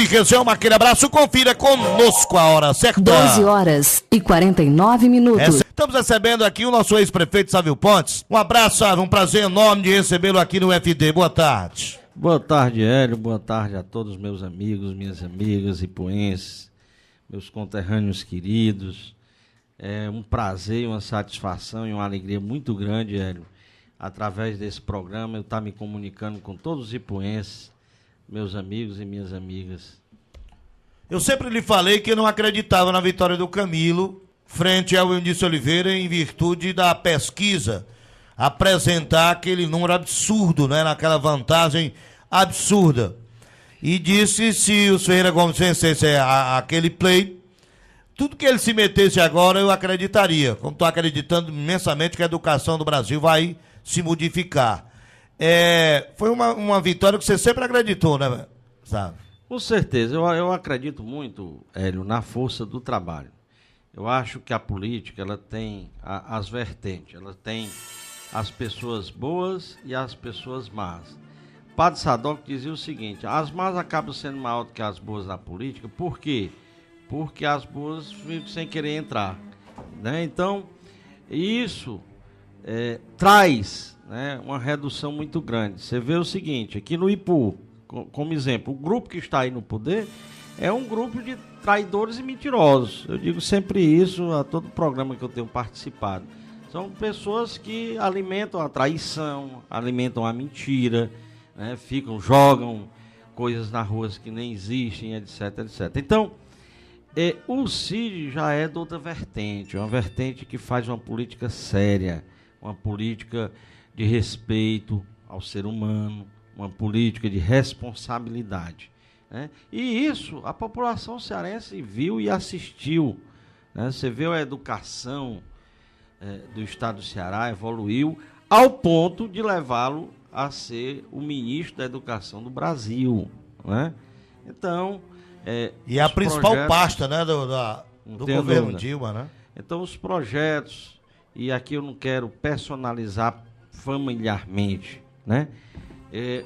região, aquele abraço, confira conosco a hora certa. 12h49. Estamos recebendo aqui o nosso ex-prefeito Sávio Pontes. Um abraço, Sávio, um prazer enorme de recebê-lo aqui no FD. Boa tarde. Boa tarde, Hélio. Boa tarde a todos meus amigos, minhas amigas ipuenses, meus conterrâneos queridos. É um prazer, uma satisfação e uma alegria muito grande, Hélio, através desse programa eu estar me comunicando com todos os ipuenses, meus amigos e minhas amigas. Eu sempre lhe falei que eu não acreditava na vitória do Camilo frente ao Eunice Oliveira em virtude da pesquisa apresentar aquele número absurdo, né, naquela vantagem absurda. E disse se o Ferreira Gomes vencesse aquele pleito, tudo que ele se metesse agora eu acreditaria, como estou acreditando imensamente que a educação do Brasil vai se modificar. Foi uma vitória que você sempre acreditou, né, sabe? Com certeza, eu acredito muito, Hélio, na força do trabalho. Eu acho que a política ela tem as vertentes, ela tem as pessoas boas e as pessoas más. Padre Sadoc dizia o seguinte: as más acabam sendo maiores do que as boas na política. Por quê? Porque as boas ficam sem querer entrar, né? Então, isso traz, né, uma redução muito grande. Você vê o seguinte, aqui no Ipu, como exemplo, o grupo que está aí no poder é um grupo de traidores e mentirosos. Eu digo sempre isso a todo programa que eu tenho participado. São pessoas que alimentam a traição, alimentam a mentira, né, jogam coisas na rua que nem existem, etc, etc. Então, o Cid já é de outra vertente, uma vertente que faz uma política séria, uma política de respeito ao ser humano, uma política de responsabilidade, né? E isso a população cearense viu e assistiu, né? Você vê a educação do estado do Ceará evoluiu ao ponto de levá-lo a ser o ministro da Educação do Brasil, né? Então, e a principal pasta, né, do governo Dilma, né? Então, os projetos, e aqui eu não quero personalizar familiarmente, né?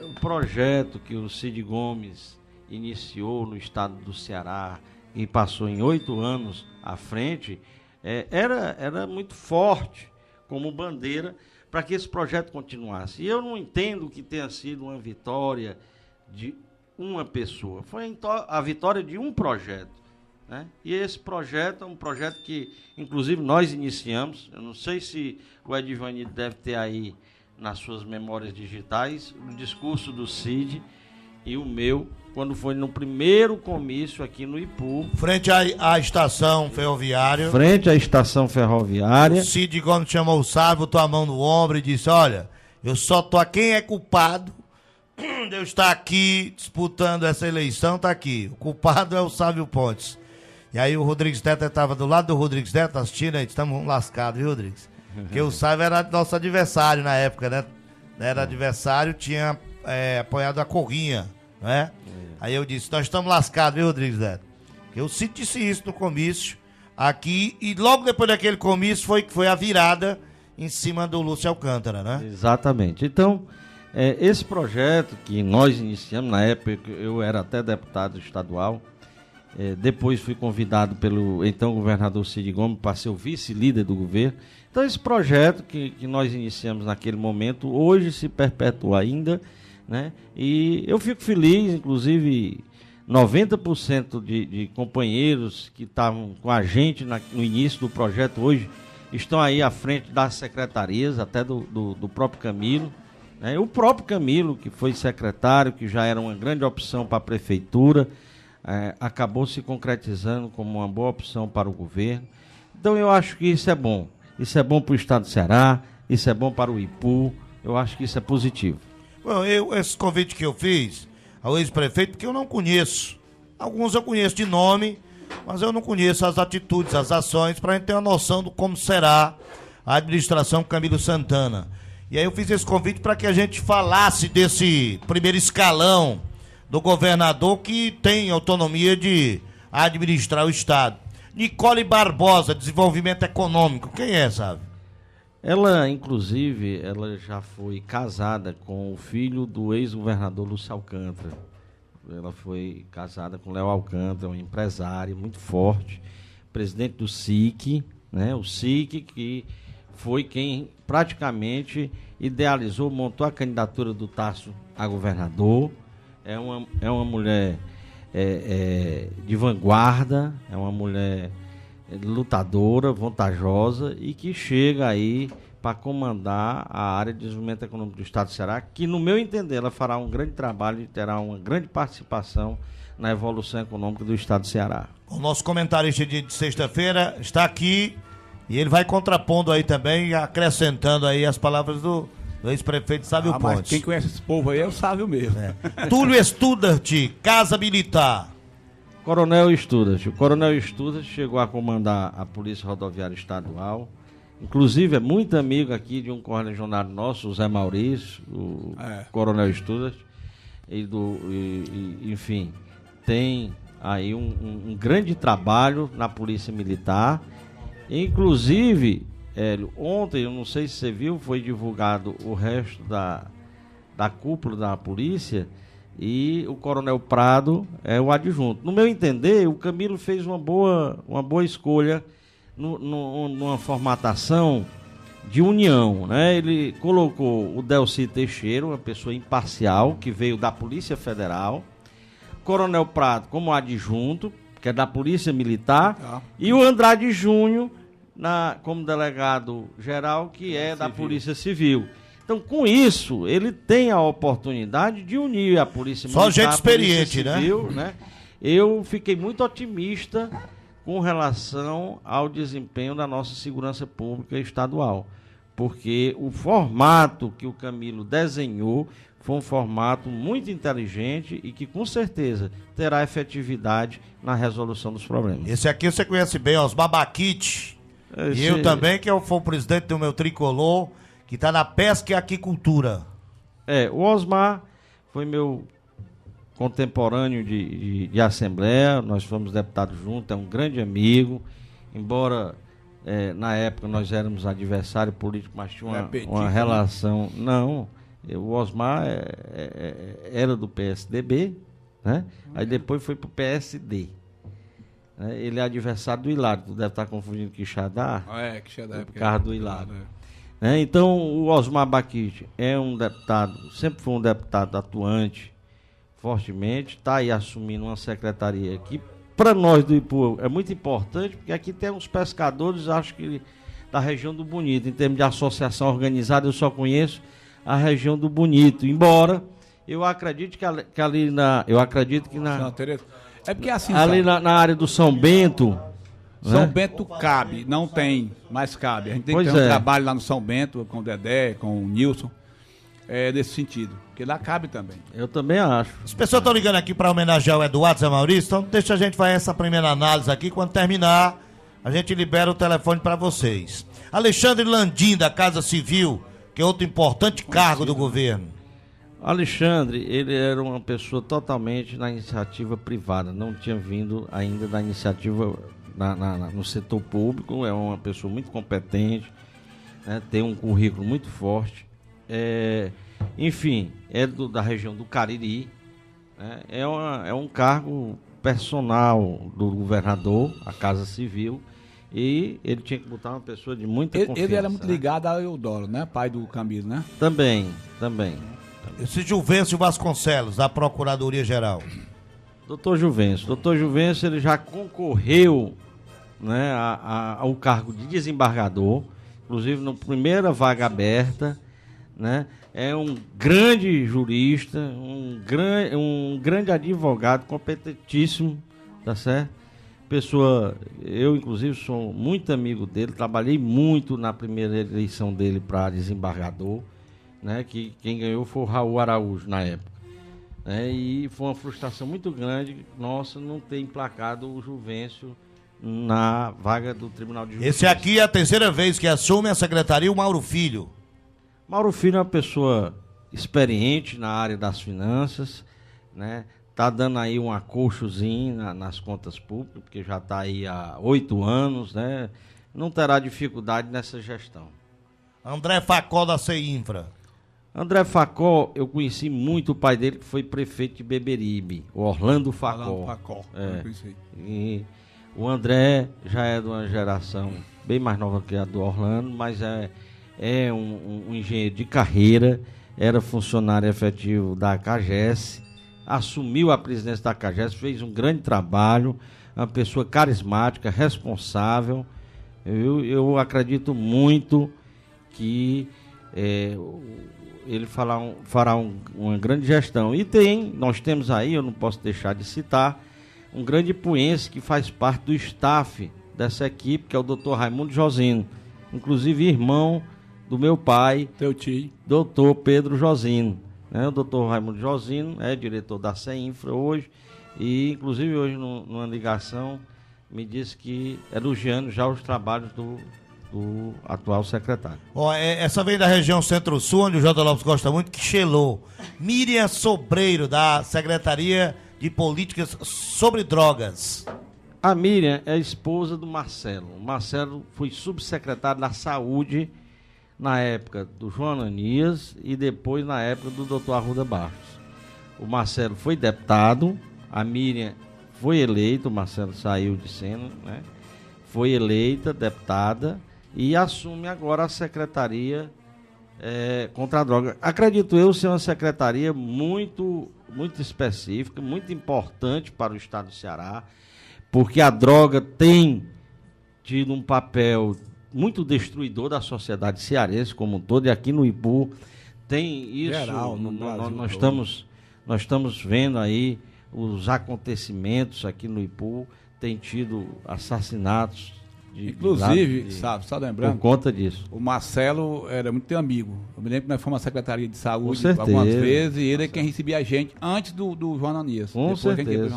O projeto que o Cid Gomes iniciou no estado do Ceará e passou em 8 anos à frente, era muito forte como bandeira para que esse projeto continuasse. E eu não entendo que tenha sido uma vitória de uma pessoa, foi a vitória de um projeto, né? E esse projeto é um projeto que, inclusive, nós iniciamos. Eu não sei se o Edivani deve ter aí nas suas memórias digitais o discurso do Cid e o meu, quando foi no primeiro comício aqui no Ipu. Frente à estação ferroviária. Frente à estação ferroviária. O Cid Gomes chamou o Sávio, botou a mão no ombro e disse: olha, eu só tô a quem é culpado de eu estar aqui disputando essa eleição, tá aqui. O culpado é o Sávio Pontes. E aí o Rodrigues Neto estava do lado do Rodrigues Neto assistindo, aí estamos lascados, viu, Rodrigues? Porque o Sávio era nosso adversário na época, né? Era adversário, tinha apoiado a Corrinha, né? Aí eu disse: nós estamos lascados, viu, Rodrigues Neto? Porque eu disse isso no comício aqui, e logo depois daquele comício foi a virada em cima do Lúcio Alcântara, né? Exatamente. Então, esse projeto que nós iniciamos, na época eu era até deputado estadual, depois fui convidado pelo então governador Cid Gomes para ser o vice-líder do governo. Então, esse projeto que nós iniciamos naquele momento, hoje se perpetua ainda, né? E eu fico feliz, inclusive 90% de companheiros que estavam com a gente no início do projeto hoje estão aí à frente das secretarias, até do próprio Camilo, né? O próprio Camilo, que foi secretário, que já era uma grande opção para a prefeitura, acabou se concretizando como uma boa opção para o governo. Então eu acho que isso é bom. Isso é bom para o estado do Ceará, isso é bom para o Ipu, eu acho que isso é positivo. Bom, esse convite que eu fiz ao ex-prefeito, porque eu não conheço. Alguns eu conheço de nome, mas eu não conheço as atitudes, as ações, para a gente ter uma noção de como será a administração Camilo Santana. E aí eu fiz esse convite para que a gente falasse desse primeiro escalão do governador que tem autonomia de administrar o estado. Nicole Barbosa, desenvolvimento econômico, quem é, sabe? Ela, inclusive, ela já foi casada com o filho do ex-governador Lúcio Alcântara. Ela foi casada com Léo Alcântara, um empresário muito forte, presidente do SIC, né? O SIC que foi quem praticamente idealizou, montou a candidatura do Tasso a governador. É uma mulher de vanguarda, é uma mulher lutadora, vantajosa e que chega aí para comandar a área de desenvolvimento econômico do Estado do Ceará, que, no meu entender, ela fará um grande trabalho e terá uma grande participação na evolução econômica do Estado do Ceará. O nosso comentarista de sexta-feira está aqui e ele vai contrapondo aí também, acrescentando aí as palavras do ex-prefeito Sávio Pontes. Mas quem conhece esse povo aí é o Sávio mesmo. Túlio Studart, Casa Militar. Coronel Studart. O Coronel Studart chegou a comandar a Polícia Rodoviária Estadual. Inclusive, é muito amigo aqui de um correligionário nosso, o Zé Maurício, o Coronel Studart. Enfim, tem aí um grande trabalho na Polícia Militar. Inclusive, Hélio, ontem, eu não sei se você viu, foi divulgado o resto da cúpula da polícia e o Coronel Prado é o adjunto. No meu entender, o Camilo fez uma boa escolha numa formatação de união, né? Ele colocou o Delci Teixeira, uma pessoa imparcial, que veio da Polícia Federal, Coronel Prado como adjunto, que é da Polícia Militar, e o Andrade Júnior como delegado geral, que é da Polícia Civil. Então, com isso, ele tem a oportunidade de unir a Polícia Militar. Só gente experiente, Civil, né? Eu fiquei muito otimista com relação ao desempenho da nossa segurança pública estadual, porque o formato que o Camilo desenhou foi um formato muito inteligente e que, com certeza, terá efetividade na resolução dos problemas. Esse aqui você conhece bem, Osmar Baquite. E eu também, que fui o presidente do meu tricolor, que está na pesca e aquicultura. O Osmar foi meu contemporâneo de Assembleia, nós fomos deputados juntos, é um grande amigo, embora na época nós éramos adversário político, mas tinha uma relação... Não, o Osmar era do PSDB, né? Aí depois foi para o PSD. Ele é adversário do Hilário, tu deve estar confundindo Quixadá. Quixadá. Por causa do Hilário. Então, o Osmar Baquite é um deputado, sempre foi um deputado atuante, fortemente, está aí assumindo uma secretaria que, para nós do Ipu, é muito importante, porque aqui tem uns pescadores, acho que da região do Bonito, em termos de associação organizada, eu só conheço a região do Bonito, embora eu acredite que ali na... Eu acredito que na... É porque assim, ali na área do São Bento... São Bento cabe, não tem, mas cabe. A gente tem que ter um trabalho lá no São Bento, com o Dedé, com o Nilson, nesse sentido. Porque lá cabe também. Eu também acho. As pessoas estão ligando aqui para homenagear o Eduardo Zé Maurício, então deixa a gente fazer essa primeira análise aqui. Quando terminar, a gente libera o telefone para vocês. Alexandre Landim, da Casa Civil, que é outro importante cargo do governo. Alexandre, ele era uma pessoa totalmente na iniciativa privada, não tinha vindo ainda da iniciativa no setor público, é uma pessoa muito competente, né, tem um currículo muito forte, enfim, da região do Cariri, né, é um cargo personal do governador, a Casa Civil, e ele tinha que botar uma pessoa de muita confiança. Ele era muito ligado a Eudoro, né, pai do Camilo, né? Também. Esse Juvencio Vasconcelos, da Procuradoria-Geral. Doutor Juvencio, ele já concorreu, né, ao cargo de desembargador, inclusive na primeira vaga aberta, né? É um grande jurista, um grande advogado, competentíssimo, tá certo? Pessoa, eu inclusive sou muito amigo dele, trabalhei muito na primeira eleição dele para desembargador, né? Que quem ganhou foi o Raul Araújo na época. E foi uma frustração muito grande, nossa, não ter emplacado o Juvencio na vaga do Tribunal de Justiça. Esse aqui é a terceira vez que assume a secretaria o Mauro Filho. Mauro Filho é uma pessoa experiente na área das finanças, né? Tá dando aí um acolchozinho nas contas públicas, porque já está aí há 8 anos, né? Não terá dificuldade nessa gestão. André Facó, da CEINFRA. André Facó, eu conheci muito o pai dele, que foi prefeito de Beberibe, o Orlando Facó. E o André já é de uma geração bem mais nova que a do Orlando, mas é um engenheiro de carreira, era funcionário efetivo da CAGES, assumiu a presidência da CAGES, fez um grande trabalho, uma pessoa carismática, responsável. Eu acredito muito que ele fará uma grande gestão. E nós temos aí, eu não posso deixar de citar, um grande ipuense que faz parte do staff dessa equipe, que é o Dr. Raimundo Josino, inclusive irmão do meu pai, teu tio, Dr. Pedro Josino. O Dr. Raimundo Josino é diretor da CEINFRA hoje, e inclusive hoje numa ligação me disse que elogiando já os trabalhos do atual secretário. Essa vem da região Centro-Sul, onde o J. Lopes gosta muito, que chelou. Miriam Sobreiro, da Secretaria de Políticas sobre Drogas. A Miriam é esposa do Marcelo. O Marcelo foi subsecretário da Saúde na época do João Ananias e depois na época do Dr. Arruda Barros. O Marcelo foi deputado, a Miriam foi eleita, o Marcelo saiu de cena, né? Foi eleita deputada e assume agora a Secretaria contra a Droga. Acredito eu ser uma secretaria muito específica, muito importante para o estado do Ceará, porque a droga tem tido um papel muito destruidor da sociedade cearense como um todo, e aqui no Ipu tem isso. Geral, nós estamos vendo aí os acontecimentos aqui no Ipu, tem tido assassinatos. Inclusive, só lembrando, por conta disso. O Marcelo era muito teu amigo. Eu me lembro que nós fomos à Secretaria de Saúde algumas vezes, e ele é quem recebia a gente antes do João Ananias. Com certeza.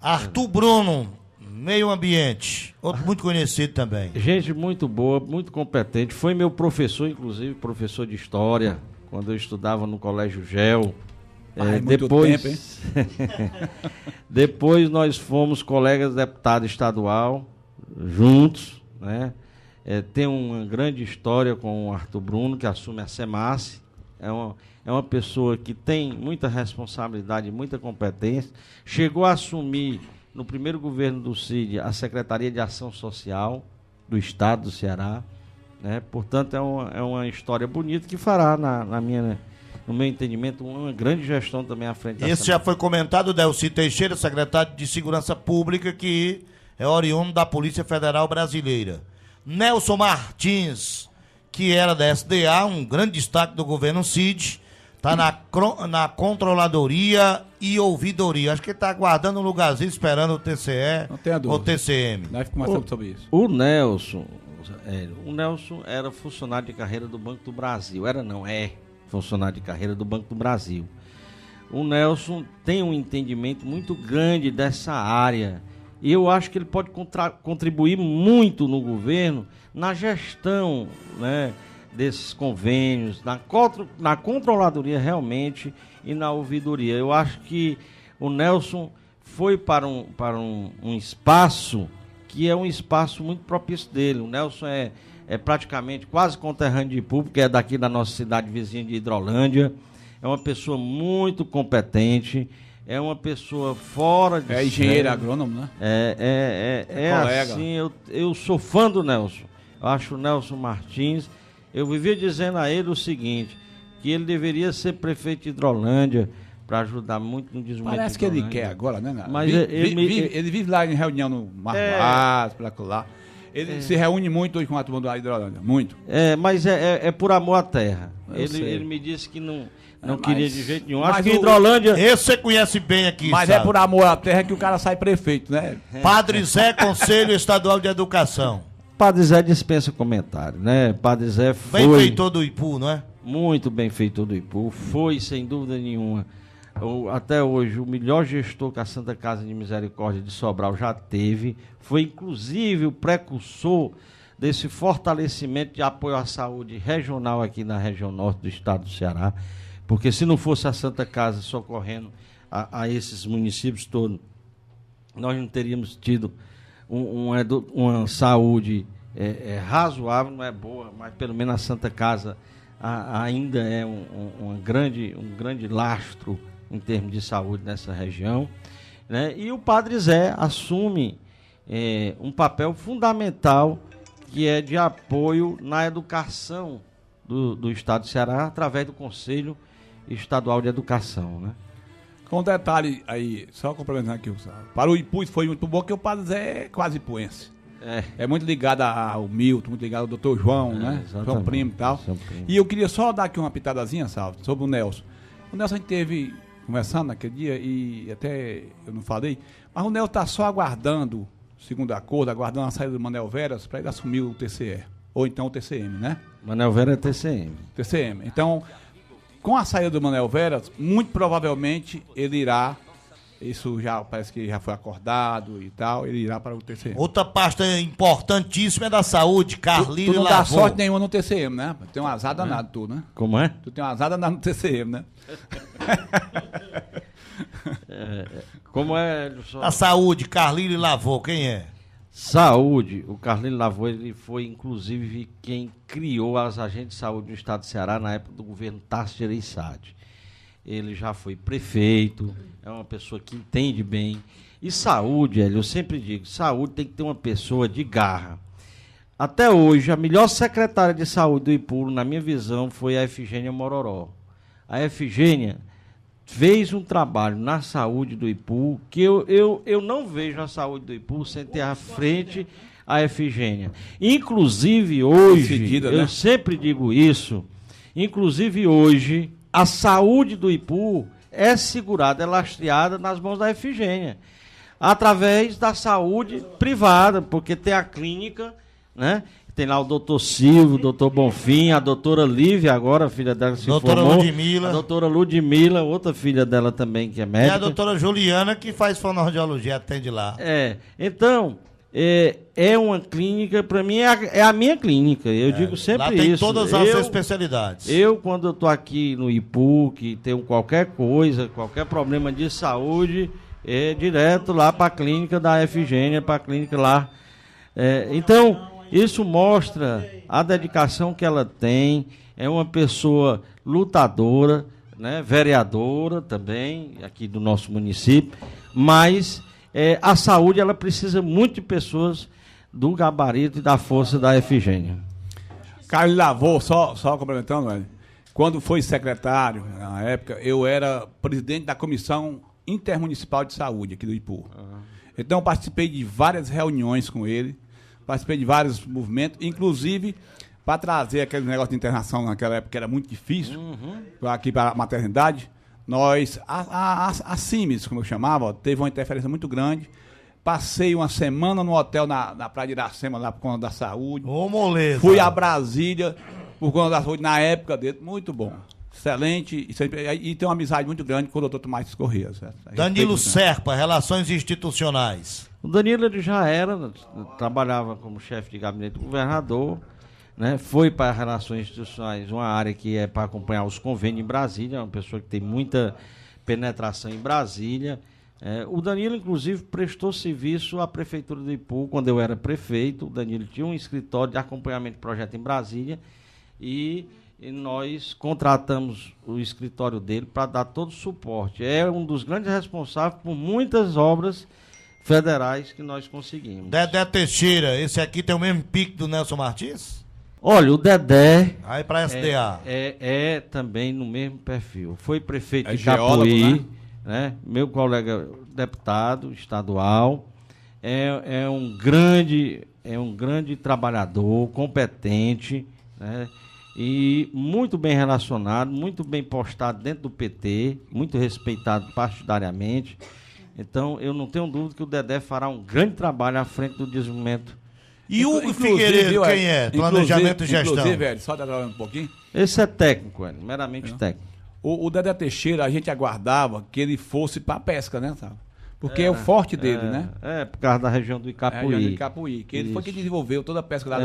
Arthur Bruno, Meio Ambiente, outro muito conhecido também. Gente muito boa, muito competente. Foi meu professor, inclusive, professor de História, quando eu estudava no Colégio GEL. Depois, depois nós fomos colegas deputado estadual, juntos, né? Tem uma grande história com o Arthur Bruno, que assume a SEMASSE. É uma pessoa que tem muita responsabilidade, muita competência. Chegou a assumir, no primeiro governo do CID, a Secretaria de Ação Social do Estado do Ceará, né? Portanto, é uma história bonita que fará, no meu entendimento, uma grande gestão também à frente da Esse já foi comentado, Delci Teixeira, secretário de Segurança Pública, que é oriundo da Polícia Federal Brasileira. Nelson Martins, que era da SDA, um grande destaque do governo CID, está na Controladoria e Ouvidoria. Acho que ele está aguardando um lugarzinho, esperando o TCE ou TCM. Nós conversamos sobre isso. O Nelson era funcionário de carreira do Banco do Brasil. É funcionário de carreira do Banco do Brasil. O Nelson tem um entendimento muito grande dessa área. E eu acho que ele pode contribuir muito no governo, na gestão, né, desses convênios, na controladoria realmente e na ouvidoria. Eu acho que o Nelson foi para um espaço que é um espaço muito propício dele. O Nelson é praticamente quase conterrâneo de Ipu, porque é daqui da nossa cidade vizinha de Hidrolândia. É uma pessoa muito competente. É uma pessoa fora de... É engenheiro agrônomo, né? Colega. Assim, eu sou fã do Nelson. Eu acho o Nelson Martins... Eu vivia dizendo a ele o seguinte, que ele deveria ser prefeito de Hidrolândia para ajudar muito no desenvolvimento. Parece que ele quer agora, né? Mas ele vive lá em reunião no Marvaz, para lá. Ele se reúne muito hoje com a turma da Hidrolândia, muito. Mas é por amor à terra. Ele me disse que não queria de jeito nenhum. Acho que Hidrolândia... Esse você conhece bem aqui, mas sabe? É por amor à terra que o cara sai prefeito, né? Padre Zé, Conselho Estadual de Educação. Padre Zé dispensa comentário, né? Padre Zé foi... Bem feitor do Ipu, não é? Muito bem feitor do Ipu. Foi, sem dúvida nenhuma, até hoje, o melhor gestor que a Santa Casa de Misericórdia de Sobral já teve. Foi, inclusive, o precursor desse fortalecimento de apoio à saúde regional aqui na região norte do estado do Ceará. Porque se não fosse a Santa Casa socorrendo a esses municípios todos, nós não teríamos tido uma saúde razoável, não é boa, mas pelo menos a Santa Casa ainda é um grande lastro em termos de saúde nessa região, né? E o Padre Zé assume um papel fundamental, que é de apoio na educação do Estado do Ceará, através do Conselho Estadual de Educação, né? Com um detalhe aí, só complementando aqui, para o Ipu foi muito bom, que o Padre Zé é quase ipuense. É muito ligado ao Milton, muito ligado ao Dr. João, né? João Primo e tal. E eu queria só dar aqui uma pitadazinha, Salvo, sobre o Nelson. O Nelson a gente teve conversando naquele dia e até eu não falei, mas o Nelson está só aguardando, segundo a acordo, aguardando a saída do Manel Veras para ele assumir o TCE, ou então o TCM, né? Manel Veras é TCM. TCM. Então, com a saída do Manel Veras, muito provavelmente ele irá, isso já parece que já foi acordado e tal, ele irá para o TCM. Outra pasta importantíssima é da saúde, Carlinho Tu não dá sorte nenhuma no TCM, né? Tem um azar danado tu, né? Como é? Tu tem um azar danado no TCM, né? Como é? A saúde, Carlinho Lavô, quem é? Saúde, o Carlinho Lavô, ele foi inclusive quem criou as agentes de saúde no estado do Ceará na época do governo Tasso Gereissati. Ele já foi prefeito, é uma pessoa que entende bem. E saúde, eu sempre digo, saúde tem que ter uma pessoa de garra. Até hoje, a melhor secretária de saúde do Ipu, na minha visão, foi a Efigênia Mororó. A Efigênia fez um trabalho na saúde do Ipu que eu não vejo a saúde do Ipu sem ter à frente a Efigênia. Inclusive hoje, Decidida, eu né? sempre digo isso, inclusive hoje, a saúde do Ipu é segurada, é lastreada nas mãos da Efigênia, através da saúde privada, porque tem a clínica, né? Tem lá o doutor Silvio, o doutor Bonfim, a doutora Lívia, agora a filha dela se doutora formou. Ludmila. A doutora Ludmila, outra filha dela também, que é médica. E a doutora Juliana, que faz fonoaudiologia, atende lá. Então, é uma clínica, para mim, é a minha clínica. Eu digo sempre isso. Lá tem todas as especialidades. Quando eu estou aqui no Ipu, que tenho qualquer coisa, qualquer problema de saúde, é direto lá para a clínica da Efigênia, para a clínica lá. Então, isso mostra a dedicação que ela tem. É uma pessoa lutadora, né, vereadora também, aqui do nosso município, mas a saúde ela precisa muito de pessoas do gabarito e da força da Efigênia. Carlos Lavô, só complementando, velho. Quando foi secretário, na época, eu era presidente da Comissão Intermunicipal de Saúde aqui do Ipu. Então, eu participei de várias reuniões com ele, participei de vários movimentos, inclusive para trazer aquele negócio de internação naquela época que era muito difícil, aqui para a maternidade. Nós, a CIMES, como eu chamava, teve uma interferência muito grande. Passei uma semana no hotel na Praia de Iracema, lá por conta da saúde. Ô, moleza. Fui a Brasília por conta da saúde na época dele. Muito bom. Excelente. E tem uma amizade muito grande com o doutor Tomás Corrêa. Danilo Serpa, Relações Institucionais. O Danilo ele já trabalhava como chefe de gabinete do governador, né? Foi para Relações Institucionais, uma área que é para acompanhar os convênios em Brasília, é uma pessoa que tem muita penetração em Brasília. O Danilo, inclusive, prestou serviço à Prefeitura do Ipu, quando eu era prefeito. O Danilo tinha um escritório de acompanhamento de projeto em Brasília e nós contratamos o escritório dele para dar todo o suporte. É um dos grandes responsáveis por muitas obras federais que nós conseguimos. Dedé Teixeira, esse aqui tem o mesmo pique do Nelson Martins? Olha, o Dedé aí para SDA é também no mesmo perfil. Foi prefeito de geólogo, Capuí, né? Meu colega deputado estadual, é um grande trabalhador, competente, né? E muito bem relacionado, muito bem postado dentro do PT, muito respeitado partidariamente. Então, eu não tenho dúvida que o Dedé fará um grande trabalho à frente do desenvolvimento. E Hugo Figueiredo, quem é? Planejamento e gestão. Inclusive, velho, só detalhando um pouquinho. Esse é técnico, meramente técnico. O Dedé Teixeira, a gente aguardava que ele fosse para a pesca, né, sabe? Porque é o forte dele, né? Por causa da região do Icapuí. A região do Icapuí, que ele foi quem desenvolveu toda a pesca lá.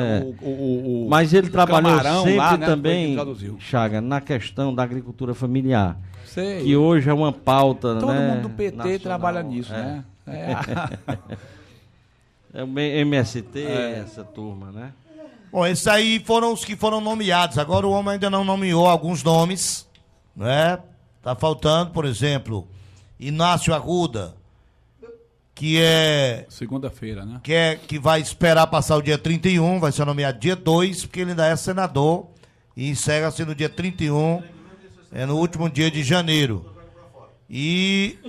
Mas ele trabalhou sempre lá, né, também, Chaga, na questão da agricultura familiar. Sei. Que hoje é uma pauta, todo né, mundo do PT nacional, trabalha nisso, né? É o MST, essa turma, né? Bom, esses aí foram os que foram nomeados. Agora o homem ainda não nomeou alguns nomes, né? Tá faltando, por exemplo, Inácio Arruda, que é... Segunda-feira, né? Que vai esperar passar o dia 31, vai ser nomeado dia 2, porque ele ainda é senador, e encerra-se no dia 31, no último dia de janeiro. E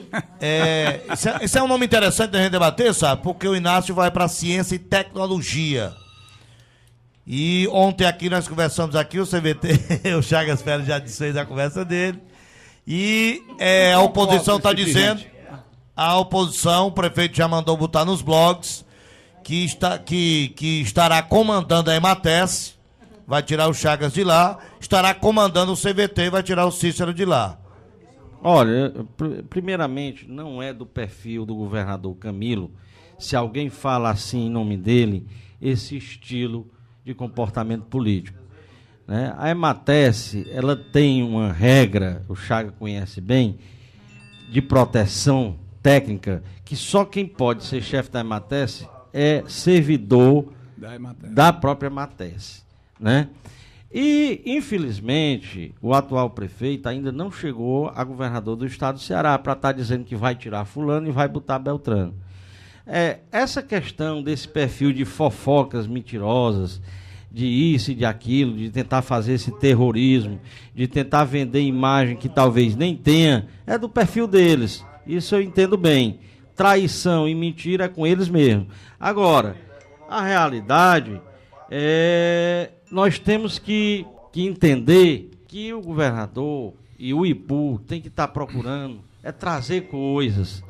esse é um nome interessante da gente debater, sabe? Porque o Inácio vai para Ciência e Tecnologia. E ontem aqui nós conversamos aqui, o CVT, o Chagas Félix já disse a conversa dele. E a oposição está dizendo, a oposição, o prefeito já mandou botar nos blogs, que estará comandando a Emates, vai tirar o Chagas de lá, estará comandando o CVT e vai tirar o Cícero de lá. Olha, primeiramente, não é do perfil do governador Camilo, se alguém fala assim em nome dele, esse estilo de comportamento político, né? A Emates, ela tem uma regra, o Chaga conhece bem, de proteção técnica, que só quem pode ser chefe da Emates é servidor da própria Emates, né? E, infelizmente, o atual prefeito ainda não chegou a governador do estado do Ceará para estar dizendo que vai tirar fulano e vai botar Beltrano. Essa questão desse perfil de fofocas mentirosas, de isso e de aquilo, de tentar fazer esse terrorismo, de tentar vender imagem que talvez nem tenha, é do perfil deles. Isso eu entendo bem. Traição e mentira é com eles mesmo. Agora, a realidade nós temos que entender que o governador e o IPU tem que estar procurando trazer coisas.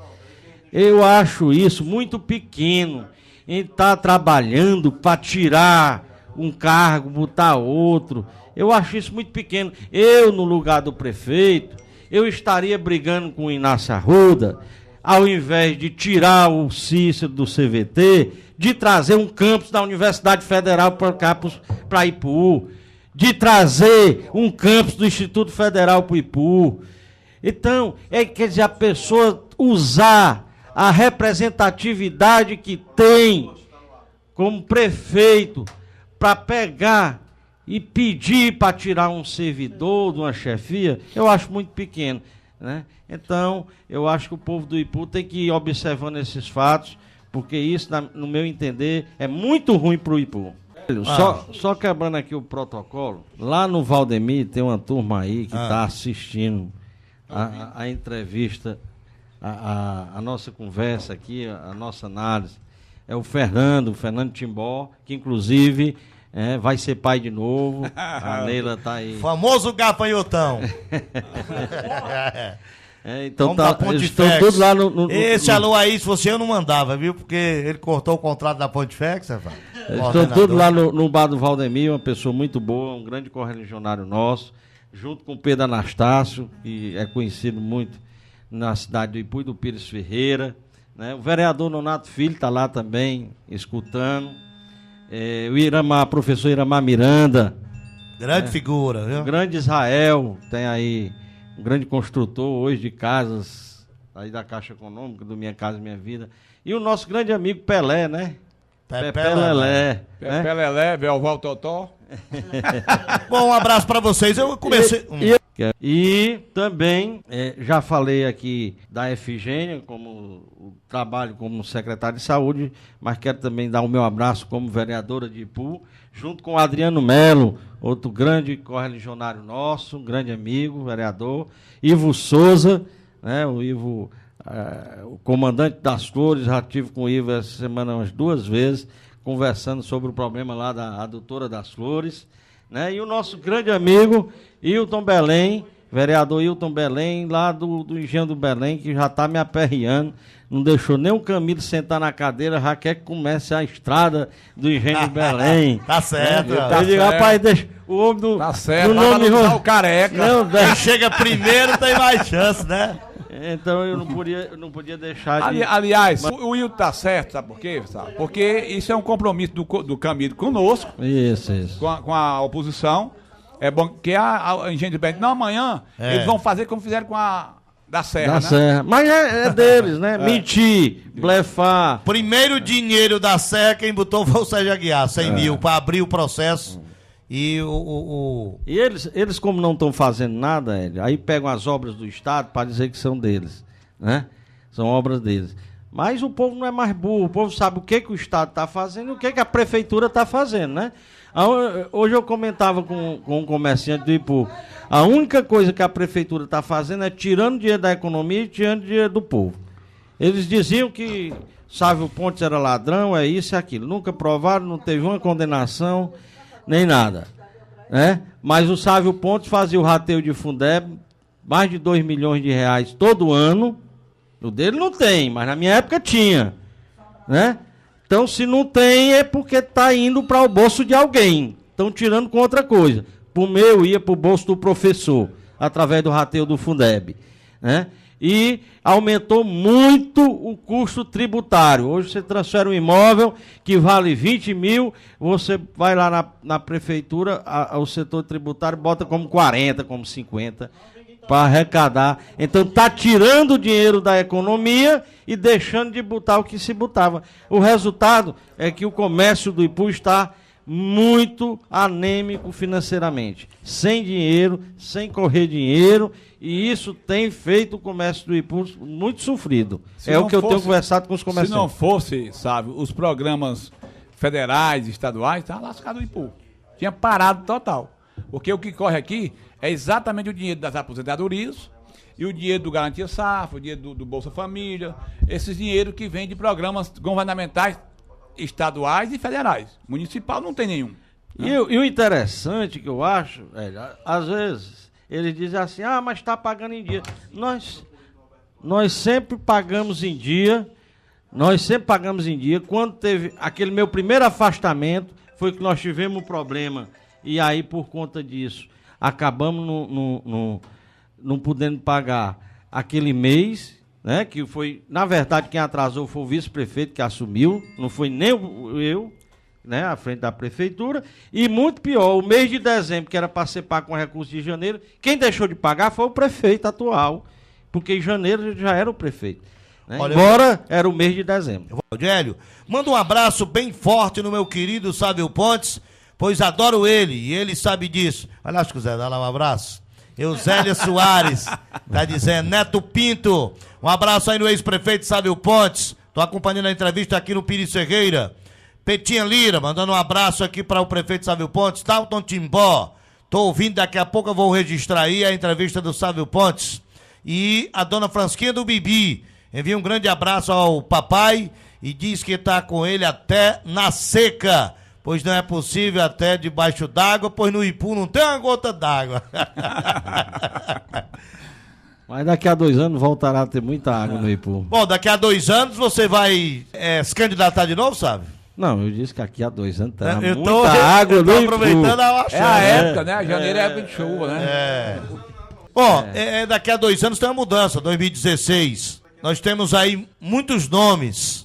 Eu acho isso muito pequeno, em estar trabalhando para tirar um cargo, botar outro. Eu acho isso muito pequeno. Eu, no lugar do prefeito, eu estaria brigando com o Inácio Arruda, ao invés de tirar o Cícero do CVT, de trazer um campus da Universidade Federal para Ipu, de trazer um campus do Instituto Federal para Ipu. Então, quer dizer, a pessoa usar a representatividade que tem como prefeito para pegar e pedir para tirar um servidor de uma chefia, eu acho muito pequeno, né? Então, eu acho que o povo do Ipu tem que ir observando esses fatos, porque isso, no meu entender, é muito ruim para o Ipu. Só quebrando aqui o protocolo, lá no Valdemir tem uma turma aí que está assistindo a entrevista, a nossa conversa aqui, a nossa análise. É o Fernando Timbó, que inclusive vai ser pai de novo. A Neila está aí. Famoso gafanhotão. Então estão todos lá no esse alô aí, se você eu não mandava, viu? Porque ele cortou o contrato da Pontifex, estão todos lá no bar do Valdemir, uma pessoa muito boa, um grande correligionário nosso, junto com o Pedro Anastácio, que é conhecido muito na cidade do Ipu e do Pires Ferreira, né? O vereador Nonato Filho está lá também, escutando. O professor Iramar Miranda. Grande figura, viu? O grande Israel, tem aí um grande construtor hoje de casas, aí da Caixa Econômica, do Minha Casa Minha Vida. E o nosso grande amigo Pelé, né? Pepe Lelé. Pepe Lelé, Velval Totó. Bom, um abraço para vocês. Eu comecei... E também, já falei aqui da Efigênia, como o trabalho como secretário de saúde, mas quero também dar o meu abraço como vereadora de Ipu, junto com o Adriano Melo, outro grande correligionário nosso, um grande amigo, vereador, Ivo Souza, né, o Ivo, o comandante das Flores, já estive com o Ivo essa semana umas 2 vezes, conversando sobre o problema lá da adutora das Flores, né, e o nosso grande amigo Hilton Belém, vereador Hilton Belém, lá do Engenho do Belém, que já está me aperreando, não deixou nem o Camilo sentar na cadeira, já quer que comece a estrada do Engenho do Belém. Tá certo. Eu digo, rapaz, deixa o homem do... Tá certo, nome não o careca. Não, quem chega primeiro tem mais chance, né? Então eu não podia deixar de... Aliás, o Hilton tá certo, sabe por quê? Porque isso é um compromisso do Camilo conosco, isso. Com a oposição. É bom que a Engenho do Belém, não, amanhã eles vão fazer como fizeram com a Da Serra, Da né? Serra. Mas é deles, né? Mentir, blefar. Primeiro dinheiro da Serra, quem botou foi o Sérgio Aguiar, 100 mil, para abrir o processo. E E eles como não estão fazendo nada, Hélio, aí pegam as obras do Estado para dizer que são deles, né? São obras deles. Mas o povo não é mais burro, o povo sabe o que o Estado está fazendo e o que a Prefeitura está fazendo, né? Hoje eu comentava com um comerciante do Ipu, a única coisa que a Prefeitura está fazendo é tirando dinheiro da economia e tirando dinheiro do povo. Eles diziam que Sávio Pontes era ladrão, é isso e aquilo. Nunca provaram, não teve uma condenação, nem nada, né? Mas o Sávio Pontes fazia o rateio de Fundeb, mais de 2 milhões de reais todo ano. O dele não tem, mas na minha época tinha, né? Então, se não tem, é porque está indo para o bolso de alguém. Estão tirando com outra coisa. Para o meu, ia para o bolso do professor, através do rateio do Fundeb, né? E aumentou muito o custo tributário. Hoje você transfere um imóvel que vale 20 mil, você vai lá na prefeitura, o setor tributário bota como 40, como 50, para arrecadar. Então está tirando o dinheiro da economia e deixando de botar o que se botava. O resultado é que o comércio do Ipu está muito anêmico financeiramente, sem dinheiro, sem correr dinheiro, e isso tem feito o comércio do Ipu muito sofrido. É o que eu tenho conversado com os comerciantes. Se não fosse, sabe, os programas federais, estaduais, estava lascado o Ipu. Tinha parado total. Porque o que corre aqui é exatamente o dinheiro das aposentadorias e o dinheiro do Garantia Safra, o dinheiro do Bolsa Família, esses dinheiros que vêm de programas governamentais estaduais e federais. Municipal não tem nenhum. E o interessante que eu acho, às vezes, eles dizem assim, mas está pagando em dia. Nós sempre pagamos em dia, Quando teve aquele meu primeiro afastamento, foi que nós tivemos um problema. E aí, por conta disso, acabamos não podendo pagar aquele mês, né? Que foi, na verdade, quem atrasou foi o vice-prefeito que assumiu, não foi nem eu, né? À frente da prefeitura. E muito pior, o mês de dezembro, que era para ser pago com recurso de janeiro, quem deixou de pagar foi o prefeito atual, porque em janeiro já era o prefeito. Né? Agora era o mês de dezembro. Hélio, manda um abraço bem forte no meu querido Sávio Pontes, pois adoro ele, e ele sabe disso. Olha, acho que o Zé, dá lá um abraço. Eusélia Soares, tá dizendo, Neto Pinto, um abraço aí no ex-prefeito Sávio Pontes, tô acompanhando a entrevista aqui no Pires Ferreira. Petinha Lira, mandando um abraço aqui para o prefeito Sávio Pontes. Talton Timbó, tô ouvindo, daqui a pouco eu vou registrar aí a entrevista do Sávio Pontes. E a dona Fransquinha do Bibi, envia um grande abraço ao papai e diz que tá com ele até na seca, pois não é possível até debaixo d'água, pois no Ipu não tem uma gota d'água. Mas daqui a 2 anos voltará a ter muita água no Ipu. Bom, daqui a 2 anos você vai se candidatar de novo, sabe? Não, eu disse que aqui a 2 anos terá eu muita tô, água eu tô no Ipu. aproveitando a chance. É a época, né? Janeiro é época de chuva, né? Bom, daqui a 2 anos tem uma mudança, 2016. Nós temos aí muitos nomes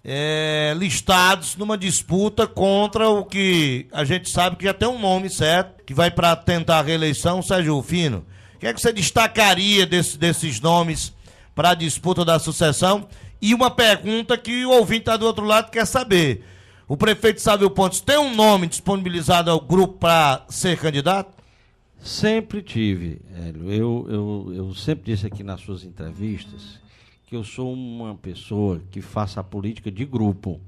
listados numa disputa contra o que a gente sabe que já tem um nome certo, que vai para tentar a reeleição, Sérgio Rufino. O que é que você destacaria desses nomes para a disputa da sucessão? E uma pergunta que o ouvinte está do outro lado quer saber. O prefeito Sávio Pontes tem um nome disponibilizado ao grupo para ser candidato? Sempre tive, Hélio. Eu sempre disse aqui nas suas entrevistas que eu sou uma pessoa que faça a política de grupo.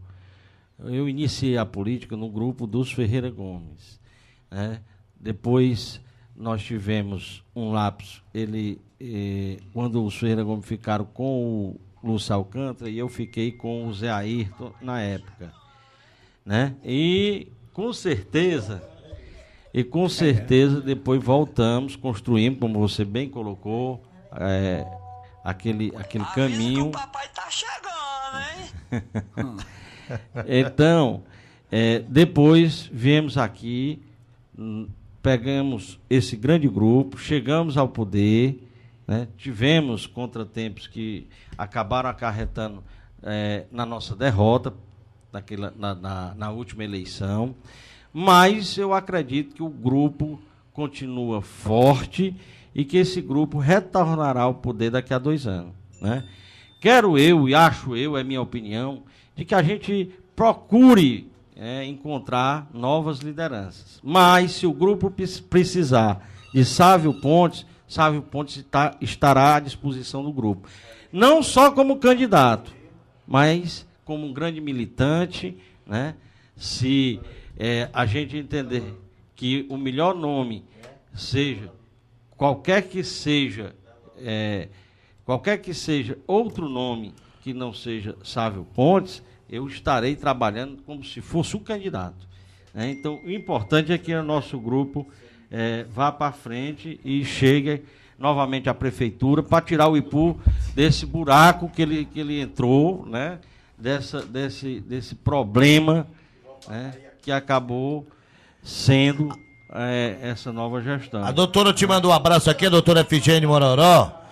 Eu iniciei a política no grupo dos Ferreira Gomes, né? Depois nós tivemos um lapso, quando os Ferreira Gomes ficaram com o Lúcio Alcântara e eu fiquei com o Zé Ayrton na época, né? E com certeza depois voltamos, construímos, como você bem colocou, aquele caminho. Que o papai tá chegando, hein? Então, depois viemos aqui, pegamos esse grande grupo, chegamos ao poder, né? Tivemos contratempos que acabaram acarretando na nossa derrota na última eleição, mas eu acredito que o grupo continua forte e que esse grupo retornará ao poder daqui a 2 anos, né? Quero eu, e acho eu, é minha opinião, de que a gente procure encontrar novas lideranças. Mas, se o grupo precisar de Sávio Pontes estará à disposição do grupo. Não só como candidato, mas como um grande militante, né? Se a gente entender que o melhor nome seja, qualquer que seja outro nome que não seja Sávio Pontes, eu estarei trabalhando como se fosse um candidato, né? Então, o importante é que o nosso grupo vá para frente e chegue novamente à prefeitura para tirar o Ipu desse buraco que ele entrou, né? Desse problema, né? Que acabou sendo essa nova gestão. A doutora te mandou um abraço aqui, a doutora Efigênia Mororó,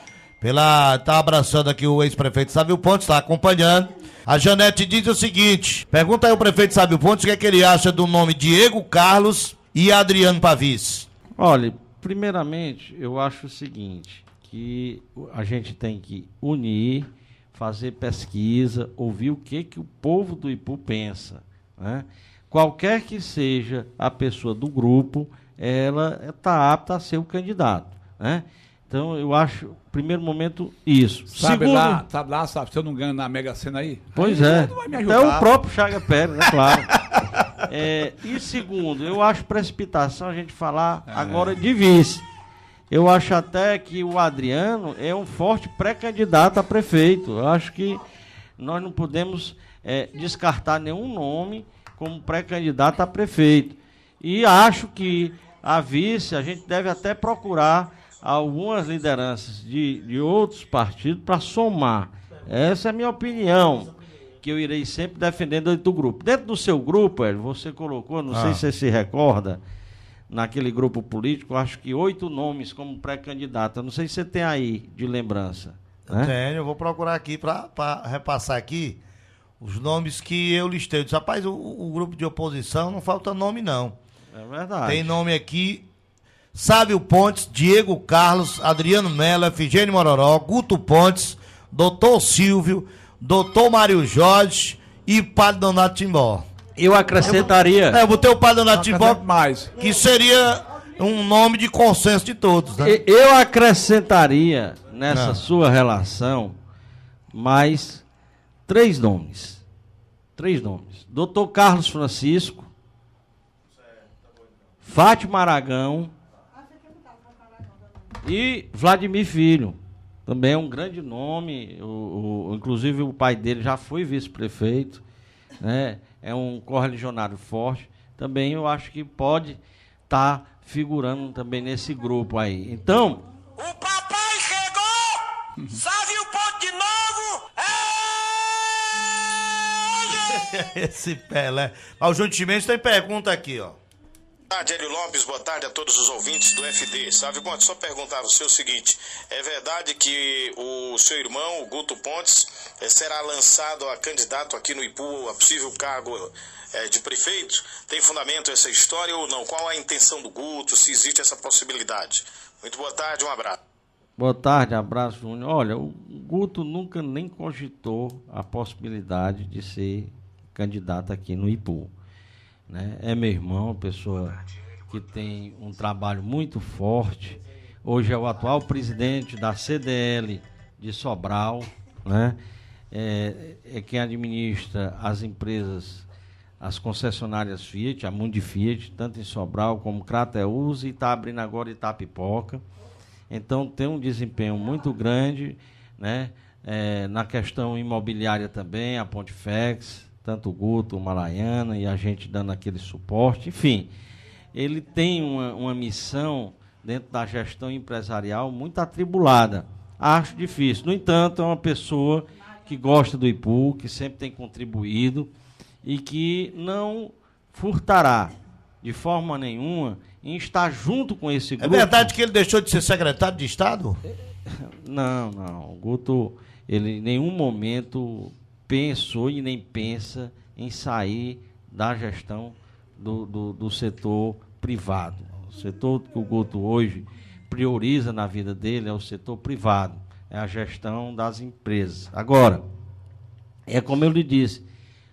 tá abraçando aqui o ex-prefeito Sávio Pontes, está acompanhando. A Janete diz o seguinte: pergunta aí ao prefeito Sávio Pontes o que é que ele acha do nome Diego Carlos e Adriano Pavis. Olha, primeiramente, eu acho o seguinte, que a gente tem que unir, fazer pesquisa, ouvir o que o povo do Ipu pensa, né? Qualquer que seja a pessoa do grupo, ela está apta a ser o candidato, né? Então, eu acho, primeiro momento, isso. Sabe lá, se eu não ganho na Mega Sena aí? Pois aí é. Até o próprio Chaga Pérez, né? Claro. E segundo, eu acho precipitação a gente falar agora de vice. Eu acho até que o Adriano é um forte pré-candidato a prefeito. Eu acho que nós não podemos descartar nenhum nome como pré-candidato a prefeito. E acho que a vice, a gente deve até procurar algumas lideranças de outros partidos para somar. Essa é a minha opinião, que eu irei sempre defendendo dentro do grupo. Dentro do seu grupo, você colocou, não sei se você se recorda, naquele grupo político, acho que 8 nomes como pré-candidato. Eu não sei se você tem aí de lembrança. Né? Tenho, eu vou procurar aqui para repassar aqui os nomes que eu listei. Eu disse, rapaz, o grupo de oposição não falta nome, não. É verdade. Tem nome aqui: Sávio Pontes, Diego Carlos, Adriano Mello, Efigênio Mororó, Guto Pontes, Doutor Silvio, Doutor Mário Jorge e Padre Donato Timbó. Eu acrescentaria... Eu botei o Padre Donato Timbó, mais, que seria um nome de consenso de todos, né? Eu acrescentaria nessa sua relação mais 3 nomes. 3 nomes. Doutor Carlos Francisco, Fátima Aragão e Vladimir Filho. Também é um grande nome, inclusive o pai dele já foi vice-prefeito, né? É um correligionário forte. Também eu acho que pode estar figurando também nesse grupo aí. Então... O papai chegou! Sávio Pontes de novo! Esse Pelé. O Júnior Chimenez tem pergunta aqui, ó. Boa tarde, Hélio Lopes, boa tarde a todos os ouvintes do FD. Sávio Pontes, só perguntar a você o seguinte: é verdade que o seu irmão, o Guto Pontes, será lançado a candidato aqui no Ipu a possível cargo de prefeito? Tem fundamento essa história ou não? Qual a intenção do Guto, se existe essa possibilidade? Muito boa tarde, um abraço. Boa tarde, abraço, Júnior. Olha, o Guto nunca nem cogitou a possibilidade de ser candidato aqui no Ipu. Né? É meu irmão, uma pessoa que tem um trabalho muito forte. Hoje é o atual presidente da CDL de Sobral, né? É quem administra as empresas, as concessionárias Fiat, a Mundi Fiat, tanto em Sobral como Crateús, e está abrindo agora Itapipoca. Então tem um desempenho muito grande, né? Na questão imobiliária também, a Pontifex, tanto o Guto, o Malaiana, e a gente dando aquele suporte. Enfim, ele tem uma missão dentro da gestão empresarial muito atribulada. Acho difícil. No entanto, é uma pessoa que gosta do Ipu, que sempre tem contribuído e que não furtará de forma nenhuma em estar junto com esse grupo. É verdade que ele deixou de ser secretário de Estado? Não. O Guto, ele em nenhum momento pensou e nem pensa em sair da gestão do setor privado. O setor que o Guto hoje prioriza na vida dele é o setor privado, é a gestão das empresas. Agora, é como eu lhe disse,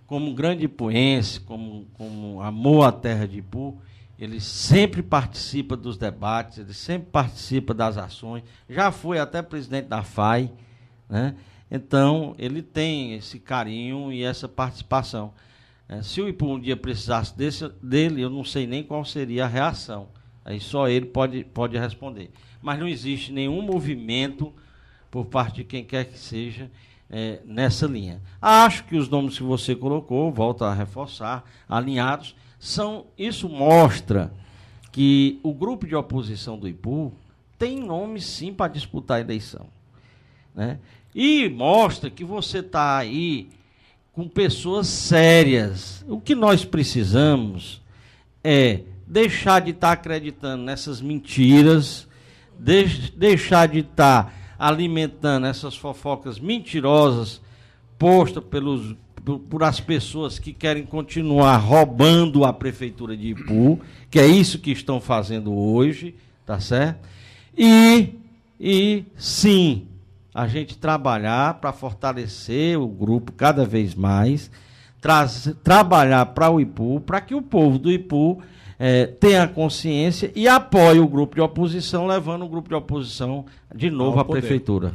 como grande ipuense, como amor à terra de Ipu, ele sempre participa dos debates, ele sempre participa das ações, já foi até presidente da FAI, né? Então, ele tem esse carinho e essa participação. Se o Ipu um dia precisasse dele, eu não sei nem qual seria a reação. Aí só ele pode responder. Mas não existe nenhum movimento por parte de quem quer que seja nessa linha. Acho que os nomes que você colocou, volto a reforçar, alinhados, isso mostra que o grupo de oposição do Ipu tem nome sim para disputar a eleição, né? E mostra que você está aí com pessoas sérias. O que nós precisamos é deixar de estar acreditando nessas mentiras, deixar de estar alimentando essas fofocas mentirosas postas por as pessoas que querem continuar roubando a prefeitura de Ipu, que é isso que estão fazendo hoje, tá certo? E sim, a gente trabalhar para fortalecer o grupo cada vez mais, trabalhar para o Ipu, para que o povo do Ipu tenha consciência e apoie o grupo de oposição, levando o grupo de oposição de novo à prefeitura.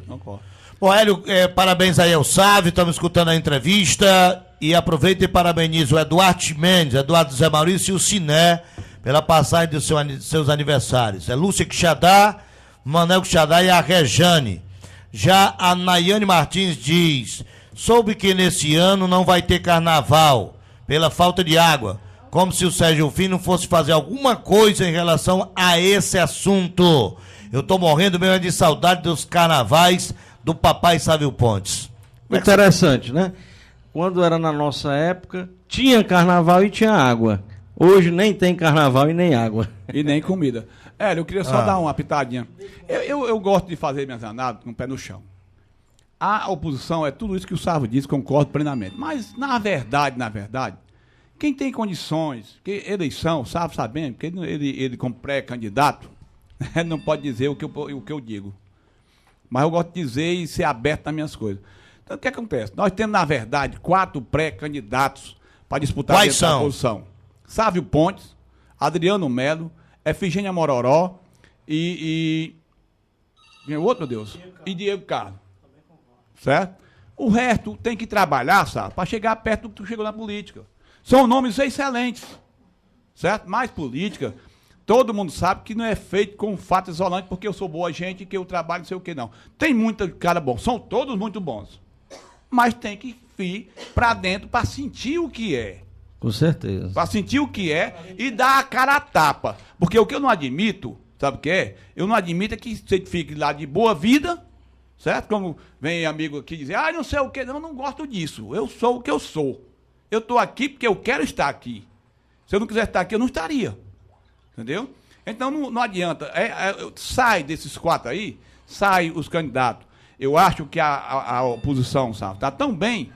Bom, Hélio, parabéns aí ao Sávio, estamos escutando a entrevista e aproveito e parabenizo o Eduardo Mendes, Eduardo Zé Maurício e o Siné pela passagem dos seus aniversários. É Lúcia Quixadá, Manel Quixadá e a Rejane. Já a Nayane Martins diz: soube que nesse ano não vai ter carnaval pela falta de água, como se o Sérgio Fino fosse fazer alguma coisa em relação a esse assunto. Eu tô morrendo mesmo de saudade dos carnavais do papai Sávio Pontes. Interessante, né? Quando era na nossa época, tinha carnaval e tinha água. Hoje nem tem carnaval e nem água. E nem comida. Eu queria só dar uma pitadinha. Eu gosto de fazer minhas análises com o pé no chão. A oposição é tudo isso que o Sávio disse, concordo plenamente. Mas, na verdade, quem tem condições, que eleição, o Sávio sabendo, porque ele como pré-candidato, não pode dizer o que eu digo. Mas eu gosto de dizer e ser aberto nas minhas coisas. Então, o que acontece? Nós temos, na verdade, 4 pré-candidatos para disputar a oposição. Sávio Pontes, Adriano Melo, Efigênia Mororó e o outro, meu Deus, e Diego Carlos. Certo? O resto tem que trabalhar, sabe, para chegar perto do que tu chegou na política. São nomes excelentes, certo? Mas política, todo mundo sabe que não é feito com fato isolante, porque eu sou boa gente, que eu trabalho, não sei o que não. Tem muita cara bom, são todos muito bons. Mas tem que ir para dentro para sentir o que é. Com certeza. Para sentir o que é e dar a cara a tapa. Porque o que eu não admito, sabe o que é? Eu não admito que você fique lá de boa vida, certo? Como vem amigo aqui dizer, não sei o que, não gosto disso. Eu sou o que eu sou. Eu estou aqui porque eu quero estar aqui. Se eu não quiser estar aqui, eu não estaria. Entendeu? Então não adianta. Sai desses 4 aí, sai os candidatos. Eu acho que a oposição, sabe, está tão bem,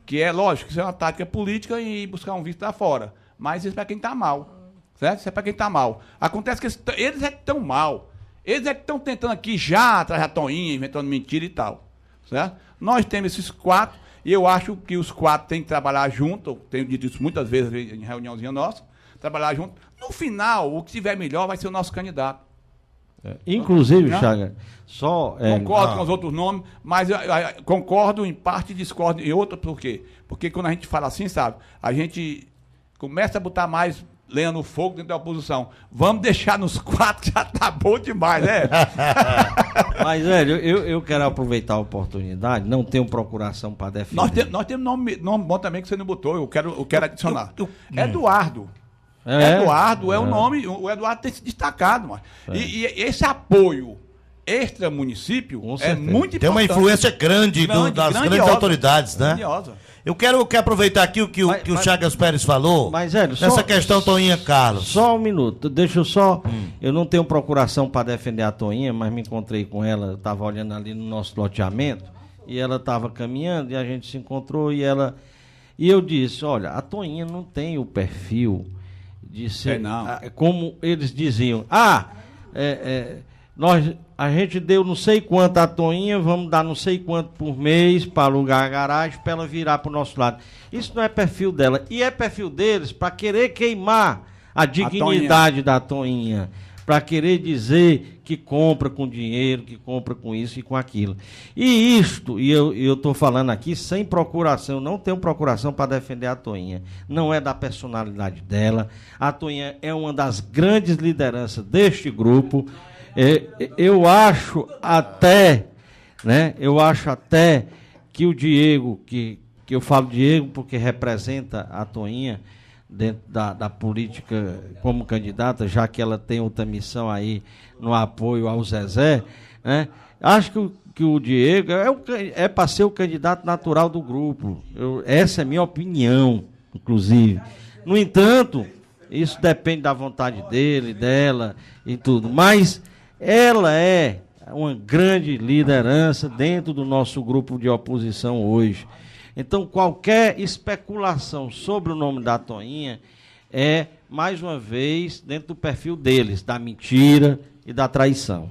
que é lógico que isso é uma tática política e buscar um visto lá fora. Mas isso é para quem está mal. Certo? Isso é para quem está mal. Acontece que eles é que estão mal. Eles é que estão tentando aqui já atrás da toinha, inventando mentira e tal. Certo? Nós temos esses 4, e eu acho que os 4 têm que trabalhar junto. Eu tenho dito isso muitas vezes em reuniãozinha nossa. Trabalhar junto. No final, o que tiver melhor vai ser o nosso candidato. Inclusive, Chaga, concordo com os outros nomes, mas eu concordo em parte e discordo em outra, por quê? Porque quando a gente fala assim, sabe, a gente começa a botar mais lenha no fogo dentro da oposição. Vamos deixar nos 4 que já tá bom demais, né? Mas, velho, eu quero aproveitar a oportunidade, não tenho procuração para defender. Nós temos nome bom também que você não botou, eu quero adicionar. Eduardo. Eduardo é o nome, o Eduardo tem se destacado, mas. E esse apoio extra-município é muito importante. Tem uma influência grande das grandes autoridades, né? Grandiosa. Eu quero aproveitar aqui o que o Chagas Pérez falou, nessa questão Toinha Carlos. Só um minuto, deixa eu só... Eu não tenho procuração para defender a Toinha, mas me encontrei com ela, estava olhando ali no nosso loteamento, e ela estava caminhando, e a gente se encontrou, e eu disse, olha, a Toinha não tem o perfil de ser... como eles diziam, a gente deu não sei quanto à Toinha, vamos dar não sei quanto por mês para alugar a garagem, para ela virar para o nosso lado. Isso não é perfil dela. E é perfil deles para querer queimar a dignidade da Toinha, para querer dizer que compra com dinheiro, que compra com isso e com aquilo. E isto, e eu estou falando aqui sem procuração, não tenho procuração para defender a Toinha. Não é da personalidade dela. A Toinha é uma das grandes lideranças deste grupo. Eu acho até que o Diego, que eu falo Diego porque representa a Toinha dentro da política como candidata, já que ela tem outra missão aí no apoio ao Zezé, né? Acho que o Diego é para ser o candidato natural do grupo. Essa é a minha opinião, inclusive. No entanto, isso depende da vontade dele, dela e tudo, mas ela é uma grande liderança dentro do nosso grupo de oposição hoje. Então, qualquer especulação sobre o nome da Toinha é, mais uma vez, dentro do perfil deles, da mentira e da traição.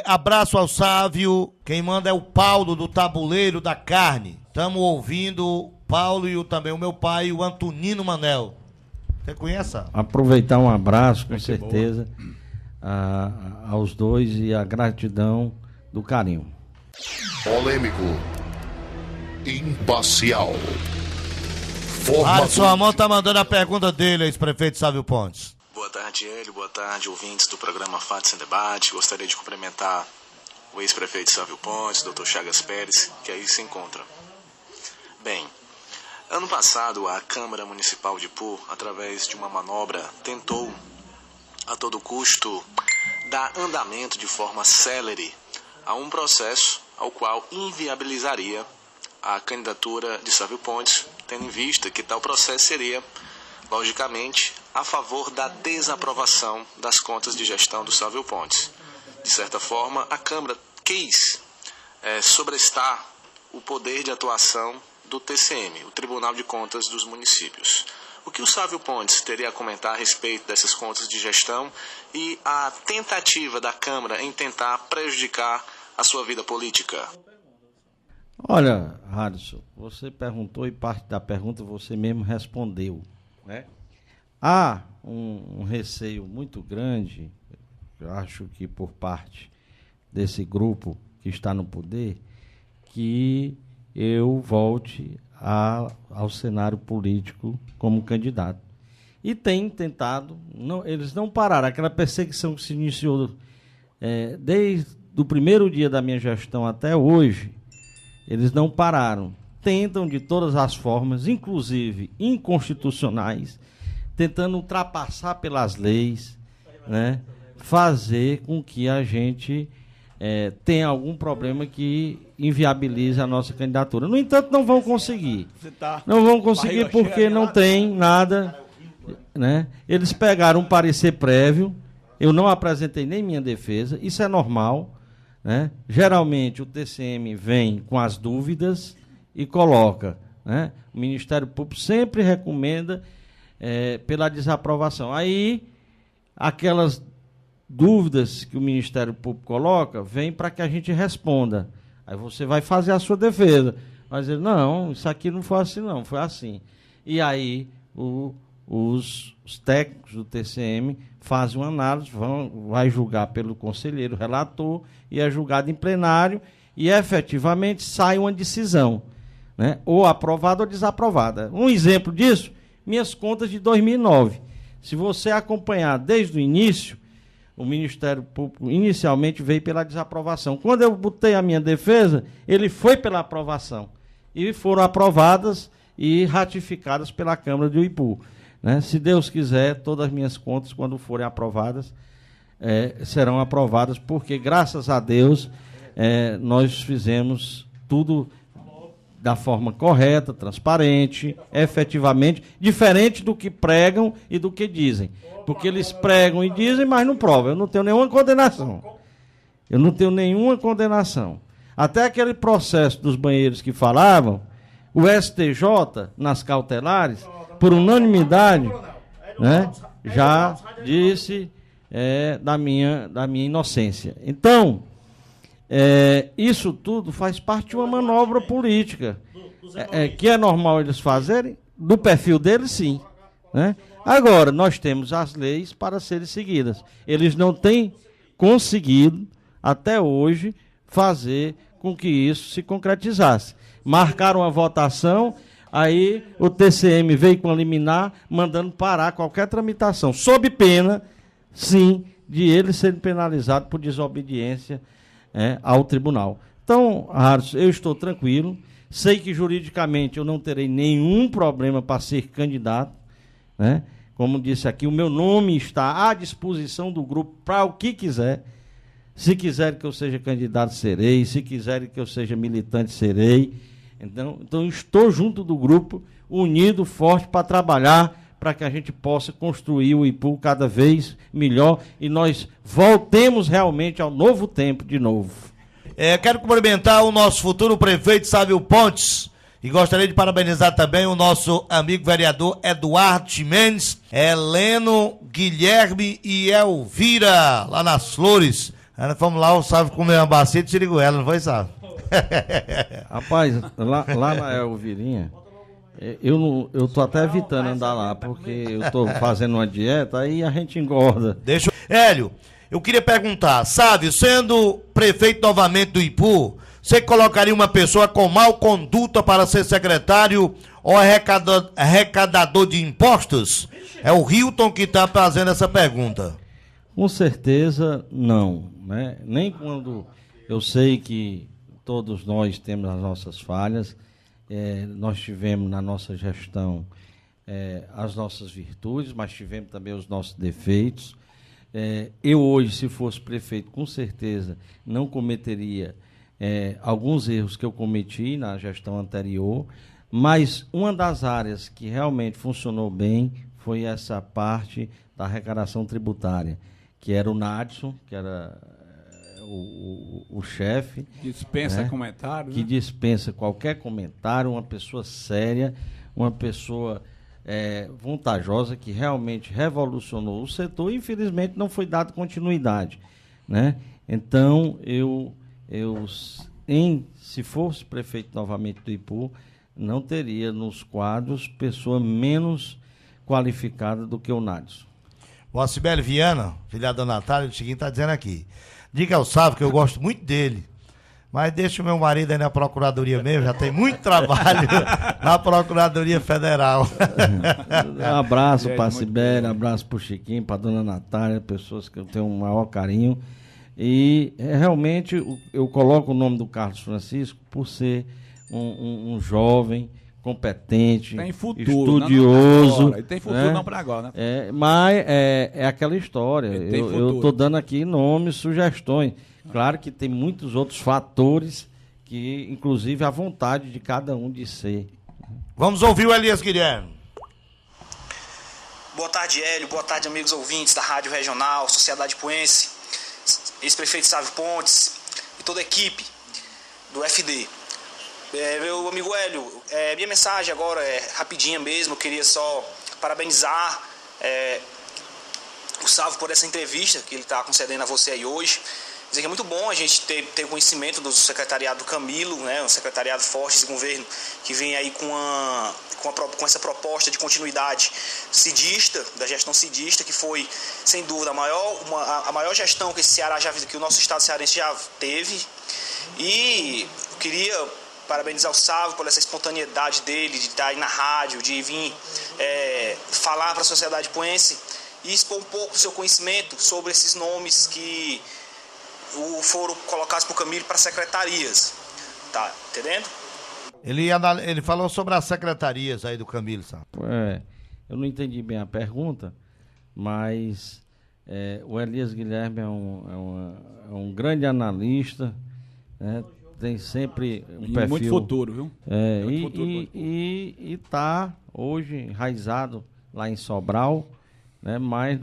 Abraço ao Sávio. Quem manda é o Paulo, do Tabuleiro da Carne. Estamos ouvindo o Paulo e também o meu pai, o Antonino Manel. Você conhece? Aproveitar um abraço, com certeza, aos dois e a gratidão do carinho. Polêmico. Imparcial. Sua mão tá mandando a pergunta dele, ex-prefeito Sávio Pontes. Boa tarde, Hélio. Boa tarde, ouvintes do programa Fatos em Debate. Gostaria de cumprimentar o ex-prefeito Sávio Pontes, Dr. Chagas Pérez, que aí se encontra. Bem, ano passado a Câmara Municipal de Ipu, através de uma manobra, tentou a todo custo dar andamento de forma célere a um processo ao qual inviabilizaria a candidatura de Sávio Pontes, tendo em vista que tal processo seria, logicamente, a favor da desaprovação das contas de gestão do Sávio Pontes. De certa forma, a Câmara quis sobrestar o poder de atuação do TCM, o Tribunal de Contas dos Municípios. O que o Sávio Pontes teria a comentar a respeito dessas contas de gestão e a tentativa da Câmara em tentar prejudicar a sua vida política? Olha, Harrison, você perguntou e parte da pergunta você mesmo respondeu, né? Há um receio muito grande, eu acho que por parte desse grupo que está no poder, que eu volte ao cenário político como candidato. E tem tentado, eles não pararam, aquela perseguição que se iniciou desde o primeiro dia da minha gestão até hoje, eles não pararam. Tentam de todas as formas, inclusive inconstitucionais, tentando ultrapassar pelas leis, né, fazer com que a gente tenha algum problema que inviabilize a nossa candidatura. No entanto, não vão conseguir. Não vão conseguir porque não tem nada, né? Eles pegaram um parecer prévio, eu não apresentei nem minha defesa, isso é normal, né? Geralmente o TCM vem com as dúvidas e coloca, né? O Ministério Público sempre recomenda pela desaprovação. Aí, aquelas dúvidas que o Ministério Público coloca, vem para que a gente responda. Aí você vai fazer a sua defesa. Vai dizer, não, isso aqui não foi assim, não, foi assim. E aí os técnicos do TCM fazem uma análise, vai julgar pelo conselheiro relator e é julgado em plenário e efetivamente sai uma decisão, né? Ou aprovada ou desaprovada. Um exemplo disso, minhas contas de 2009. Se você acompanhar desde o início, o Ministério Público inicialmente veio pela desaprovação. Quando eu botei a minha defesa, ele foi pela aprovação. E foram aprovadas e ratificadas pela Câmara de Ipu, né? Se Deus quiser, todas as minhas contas, quando forem aprovadas, serão aprovadas, porque, graças a Deus, nós fizemos tudo da forma correta, transparente, efetivamente, diferente do que pregam e do que dizem. Porque eles pregam e dizem, mas não provam. Eu não tenho nenhuma condenação. Até aquele processo dos banheiros que falavam, o STJ, nas cautelares, por unanimidade, né, já disse da minha inocência. Então, isso tudo faz parte de uma manobra política, que é normal eles fazerem, do perfil deles, sim. Né? Agora, nós temos as leis para serem seguidas. Eles não têm conseguido, até hoje, fazer com que isso se concretizasse. Marcaram a votação, aí o TCM veio com a liminar, mandando parar qualquer tramitação, sob pena, sim, de eles serem penalizados por desobediência ao tribunal. Então, Harrison, eu estou tranquilo, sei que juridicamente eu não terei nenhum problema para ser candidato, né? Como disse aqui, o meu nome está à disposição do grupo para o que quiser. Se quiserem que eu seja candidato, serei. Se quiserem que eu seja militante, serei. Então estou junto do grupo, unido, forte, para trabalhar, para que a gente possa construir o Ipu cada vez melhor e nós voltemos realmente ao novo tempo de novo. Quero cumprimentar o nosso futuro prefeito Sávio Pontes e gostaria de parabenizar também o nosso amigo vereador Eduardo Ximenes, Heleno, Guilherme e Elvira, lá nas Flores. Nós fomos lá, o Sávio comeu uma bacia de siriguela, não foi, Sávio? Rapaz, lá na Elvirinha, eu tô até evitando andar lá, porque eu tô fazendo uma dieta, aí a gente engorda. Hélio, eu queria perguntar, Sávio, sendo prefeito novamente do Ipu, você colocaria uma pessoa com mau conduta para ser secretário ou arrecadador de impostos? É o Hilton que está fazendo essa pergunta. Com certeza não, né? Nem quando eu sei que todos nós temos as nossas falhas, nós tivemos na nossa gestão as nossas virtudes, mas tivemos também os nossos defeitos. Eu hoje, se fosse prefeito, com certeza não cometeria alguns erros que eu cometi na gestão anterior, mas uma das áreas que realmente funcionou bem foi essa parte da arrecadação tributária, que era o Nadson, que era o chefe. Dispensa comentário. Que dispensa qualquer comentário, uma pessoa séria, uma pessoa vantajosa, que realmente revolucionou o setor e, infelizmente, não foi dado continuidade. Né? Então, se fosse prefeito novamente do Ipu, não teria nos quadros pessoa menos qualificada do que o Nadson. O Cibele Viana, filha da Natália, o seguinte está dizendo aqui. Diga ao Sávio que eu gosto muito dele, mas deixa o meu marido aí na Procuradoria mesmo, já tem muito trabalho na Procuradoria Federal. Um abraço para a Cibele, um abraço para o Chiquinho, para a dona Natália, pessoas que eu tenho um maior carinho. E realmente eu coloco o nome do Carlos Francisco por ser um jovem competente, tem futuro, estudioso. Não tem futuro não para agora, né? Mas é aquela história. Eu estou dando aqui nomes, sugestões. Claro que tem muitos outros fatores que, inclusive, a vontade de cada um de ser. Vamos ouvir o Elias Guilherme. Boa tarde, Hélio. Boa tarde, amigos ouvintes da Rádio Regional, Sociedade Ipuense, ex-prefeito Sávio Pontes e toda a equipe do FD. Meu amigo Hélio, minha mensagem agora é rapidinha mesmo. Eu queria só parabenizar o Sávio por essa entrevista que ele está concedendo a você aí hoje. Dizer que é muito bom a gente ter conhecimento do secretariado do Camilo, né, um secretariado forte desse governo, que vem aí com essa proposta de continuidade cidista, da gestão cidista, que foi, sem dúvida, a maior gestão que que o nosso estado cearense já teve. E eu queria parabenizar o Sávio por essa espontaneidade dele, de estar aí na rádio, de vir falar para a sociedade ipuense e expor um pouco do seu conhecimento sobre esses nomes que foram colocados por Camilo para secretarias. Tá entendendo? Ele falou sobre as secretarias aí do Camilo, sabe? Eu não entendi bem a pergunta, mas o Elias Guilherme é um grande analista, né? Tem sempre um perfil... Muito futuro, viu? E está hoje enraizado lá em Sobral, né? Mas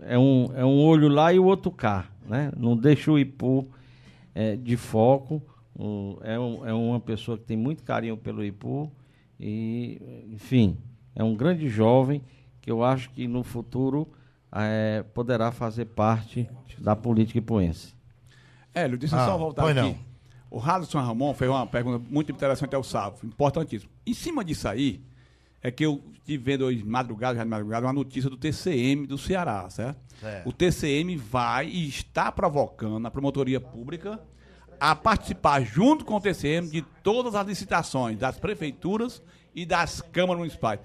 é um olho lá e o outro cá, né? Não deixa o Ipu de foco. É uma pessoa que tem muito carinho pelo Ipu e, enfim, é um grande jovem que eu acho que no futuro poderá fazer parte da política ipuense. Hélio, deixa eu só voltar aqui. Não. O Radisson Ramon fez uma pergunta muito interessante ao Sávio, importantíssimo. Em cima disso aí, é que eu estive vendo hoje, já de madrugada, uma notícia do TCM do Ceará, certo? O TCM vai e está provocando a promotoria pública a participar, junto com o TCM, de todas as licitações das prefeituras e das câmaras municipais.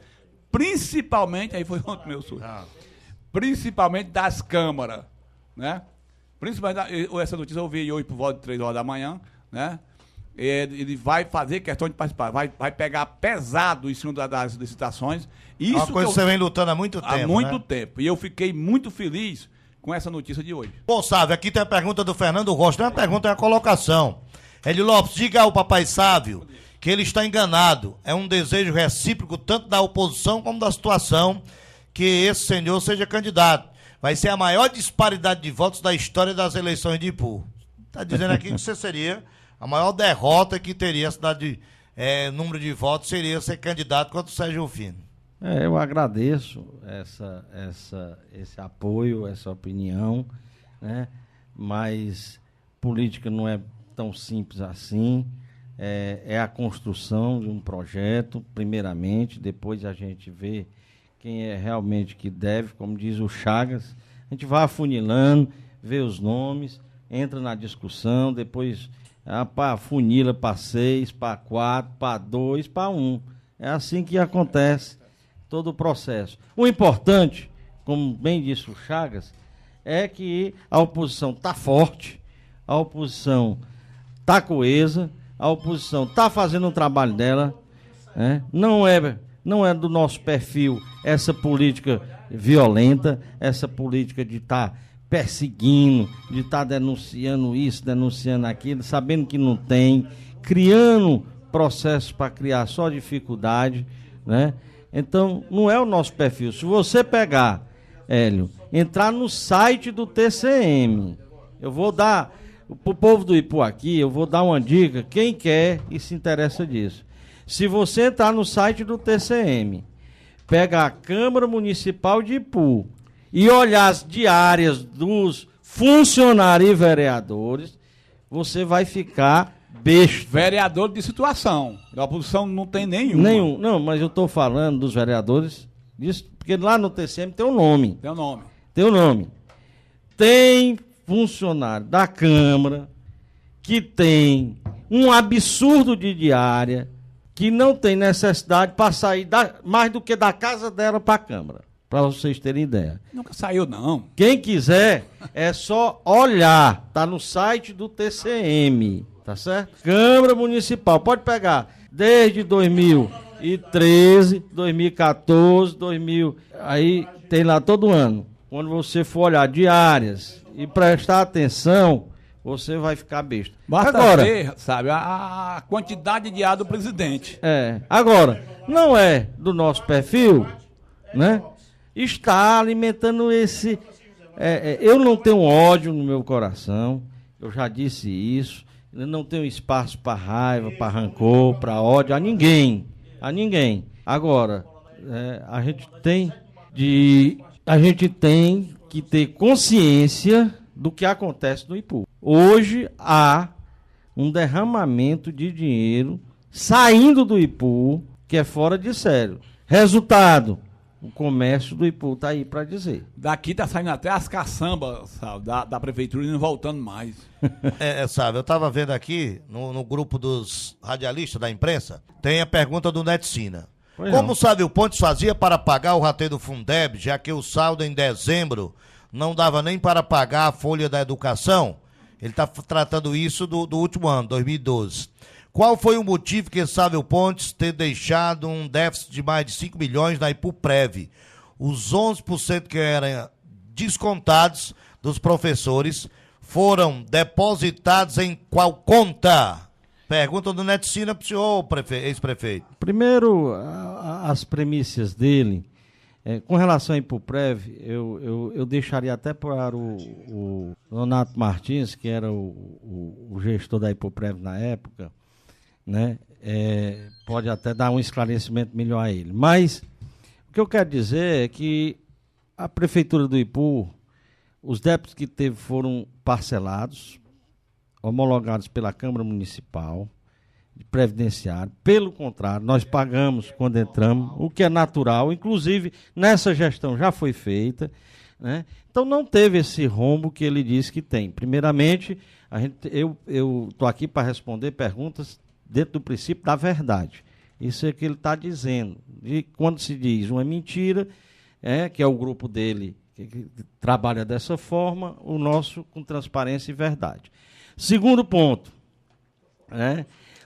Principalmente, aí foi ontem meu surto, principalmente das câmaras, né? Principalmente, essa notícia eu vi hoje por volta de 3 horas da manhã, né? Ele vai fazer questão de participar, vai pegar pesado em cima das licitações. Isso uma coisa que você vem lutando há muito tempo, há muito né? tempo. E eu fiquei muito feliz com essa notícia de hoje. Bom, Sávio, aqui tem a pergunta do Fernando Rocha, não é uma pergunta, é uma colocação. Hélio Lopes, diga ao papai Sávio que ele está enganado. É um desejo recíproco tanto da oposição como da situação que esse senhor seja candidato. Vai ser a maior disparidade de votos da história das eleições de Ipu. Está dizendo aqui que você seria a maior derrota que teria a cidade, número de votos, seria ser candidato contra o Sérgio Rufino. Eu agradeço esse apoio, essa opinião, né? Mas política não é tão simples assim. É a construção de um projeto, primeiramente, depois a gente vê quem é realmente que deve, como diz o Chagas, a gente vai afunilando, vê os nomes, entra na discussão, depois funila para 6, para 4, para 2, para 1. É assim que acontece todo o processo. O importante, como bem disse o Chagas, é que a oposição está forte, a oposição está coesa, a oposição está fazendo o trabalho dela, né? Não é do nosso perfil essa política violenta, essa política de estar perseguindo, de estar denunciando isso, denunciando aquilo, sabendo que não tem, criando processos para criar só dificuldade, né? Então, não é o nosso perfil. Se você pegar, Hélio, entrar no site do TCM, eu vou dar, para o povo do Ipu aqui, eu vou dar uma dica, quem quer e se interessa disso. Se você entrar no site do TCM, pega a Câmara Municipal de Ipu e olhar as diárias dos funcionários e vereadores, você vai ficar besta. Vereador de situação. A oposição não tem nenhum. Não, mas eu estou falando dos vereadores, disso, porque lá no TCM tem um nome. Tem um nome. Tem funcionário da Câmara que tem um absurdo de diária, que não tem necessidade para sair mais do que da casa dela para a Câmara, para vocês terem ideia. Nunca saiu, não. Quem quiser, é só olhar, tá no site do TCM, tá certo? Câmara Municipal, pode pegar desde 2013, 2014, 2000, aí tem lá todo ano. Quando você for olhar diárias e prestar atenção, você vai ficar besta. Basta agora, ver, sabe, a quantidade de ar do presidente. Agora, não é do nosso perfil, né? Está alimentando esse... eu não tenho ódio no meu coração, eu já disse isso, eu não tenho espaço para raiva, para rancor, para ódio, a ninguém. Agora, a gente tem que ter consciência do que acontece no Ipu. Hoje há um derramamento de dinheiro saindo do Ipu, que é fora de sério. Resultado, o comércio do Ipu está aí para dizer. Daqui tá saindo até as caçambas, sabe, da prefeitura e não voltando mais. Sabe, eu estava vendo aqui, no grupo dos radialistas da imprensa, tem a pergunta do Neticina. Como o Sávio Pontes fazia para pagar o rateio do Fundeb, já que o saldo em dezembro não dava nem para pagar a folha da educação? Ele está tratando isso do último ano, 2012. Qual foi o motivo que Sávio Pontes ter deixado um déficit de mais de 5 milhões na Ipuprev? Os 11% que eram descontados dos professores foram depositados em qual conta? Pergunta do Neticina para o senhor, ex-prefeito. Primeiro, as premissas dele, com relação à Ipuprev, eu deixaria até para o Donato Martins, que era o gestor da Ipuprev na época, né? Pode até dar um esclarecimento melhor a ele. Mas o que eu quero dizer é que a Prefeitura do Ipu, os débitos que teve foram parcelados, homologados pela Câmara Municipal de Previdenciário. Pelo contrário, nós pagamos quando entramos, o que é natural, inclusive nessa gestão já foi feita, né? Então não teve esse rombo que ele disse que tem. Primeiramente, eu estou aqui para responder perguntas dentro do princípio da verdade. Isso é que ele está dizendo. E quando se diz uma mentira, que é o grupo dele que trabalha dessa forma, o nosso com transparência e verdade. Segundo ponto,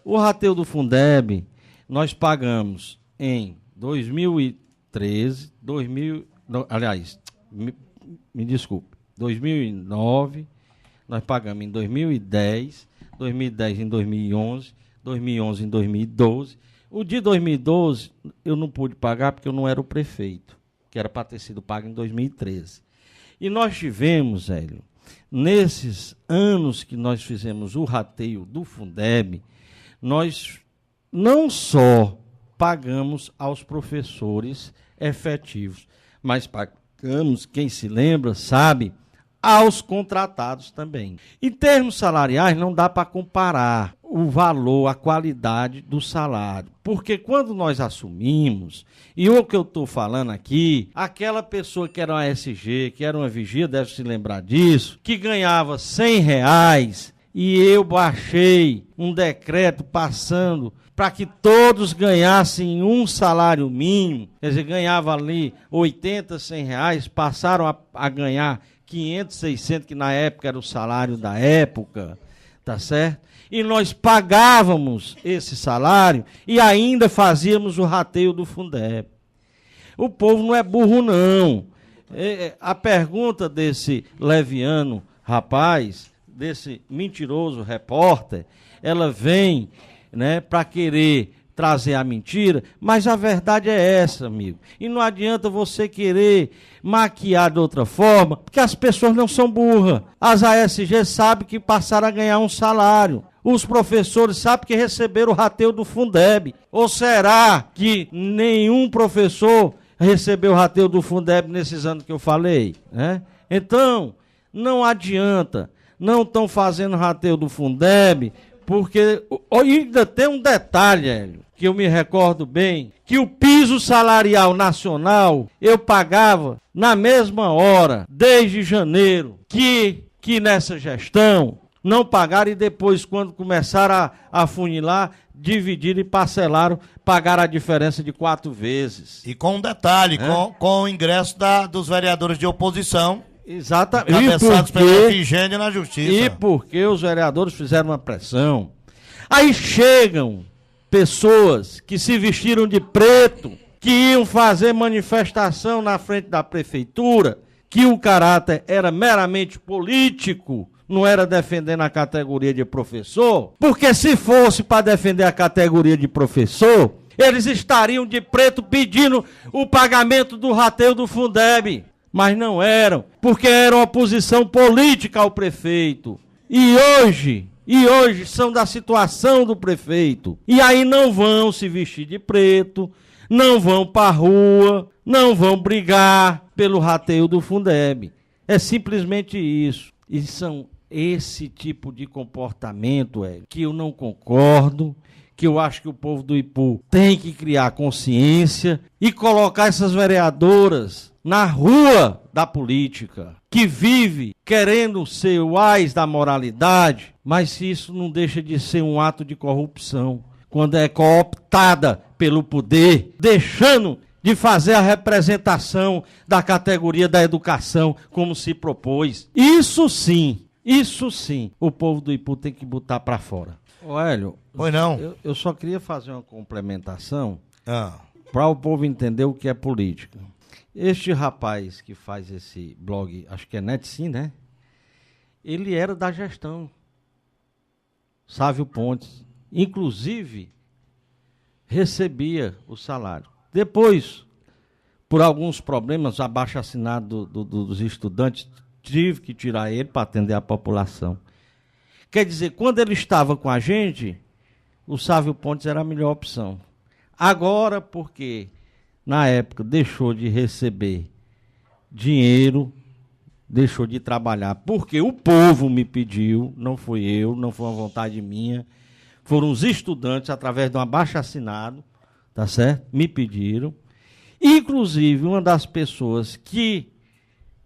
o rateio do Fundeb, nós pagamos em 2013, 2009, nós pagamos em 2010, 2010 em 2011, 2011 em 2012. O de 2012 eu não pude pagar porque eu não era o prefeito, que era para ter sido pago em 2013. E nós tivemos, Hélio, nesses anos que nós fizemos o rateio do Fundeb, nós não só pagamos aos professores efetivos, mas pagamos, quem se lembra, sabe, aos contratados também. Em termos salariais, não dá para comparar o valor, a qualidade do salário. Porque quando nós assumimos, e o que eu estou falando aqui, aquela pessoa que era uma SG, que era uma vigia, deve se lembrar disso, que ganhava R$100, e eu baixei um decreto passando para que todos ganhassem um salário mínimo, quer dizer, ganhava ali 80, R$100, passaram a ganhar 500, 600, que na época era o salário da época, tá certo? E nós pagávamos esse salário e ainda fazíamos o rateio do Fundeb. O povo não é burro, não. A pergunta desse leviano rapaz, desse mentiroso repórter, ela vem, para querer trazer a mentira, mas a verdade é essa, amigo. E não adianta você querer maquiar de outra forma, porque as pessoas não são burras. As ASG sabem que passaram a ganhar um salário. Os professores sabem que receberam o rateio do Fundeb. Ou será que nenhum professor recebeu o rateio do Fundeb nesses anos que eu falei? Então, não adianta. Não estão fazendo rateio do Fundeb, porque ainda tem um detalhe, Hélio, que eu me recordo bem, que o piso salarial nacional eu pagava na mesma hora, desde janeiro, que nessa gestão não pagaram e depois, quando começaram a funilar, dividiram e parcelaram, pagaram a diferença de 4 vezes. E com um detalhe, com o ingresso dos vereadores de oposição, exatamente. Cabeçados pela Efigênia na Justiça. E porque os vereadores fizeram uma pressão. Aí chegam pessoas que se vestiram de preto, que iam fazer manifestação na frente da prefeitura, que o caráter era meramente político, não era defendendo a categoria de professor, porque se fosse para defender a categoria de professor, eles estariam de preto pedindo o pagamento do rateio do Fundeb. Mas não eram, porque eram oposição política ao prefeito. E hoje são da situação do prefeito. E aí não vão se vestir de preto, não vão para a rua, não vão brigar pelo rateio do Fundeb. É simplesmente isso. E são esse tipo de comportamento que eu não concordo, que eu acho que o povo do Ipu tem que criar consciência e colocar essas vereadoras na rua da política, que vive querendo ser o ás da moralidade, mas isso não deixa de ser um ato de corrupção, quando é cooptada pelo poder, deixando de fazer a representação da categoria da educação como se propôs. Isso sim, o povo do Ipu tem que botar para fora. Ô Hélio, pois não. Eu só queria fazer uma complementação para o povo entender o que é política. Este rapaz que faz esse blog, acho que é NetSim, né? Ele era da gestão. Sávio Pontes. Inclusive, recebia o salário. Depois, por alguns problemas, abaixo-assinado dos estudantes, tive que tirar ele para atender a população. Quer dizer, quando ele estava com a gente, o Sávio Pontes era a melhor opção. Agora, porque na época deixou de receber dinheiro, deixou de trabalhar, porque o povo me pediu, não fui eu, não foi uma vontade minha, foram os estudantes, através de um abaixo-assinado, tá certo? Me pediram. Inclusive, uma das pessoas que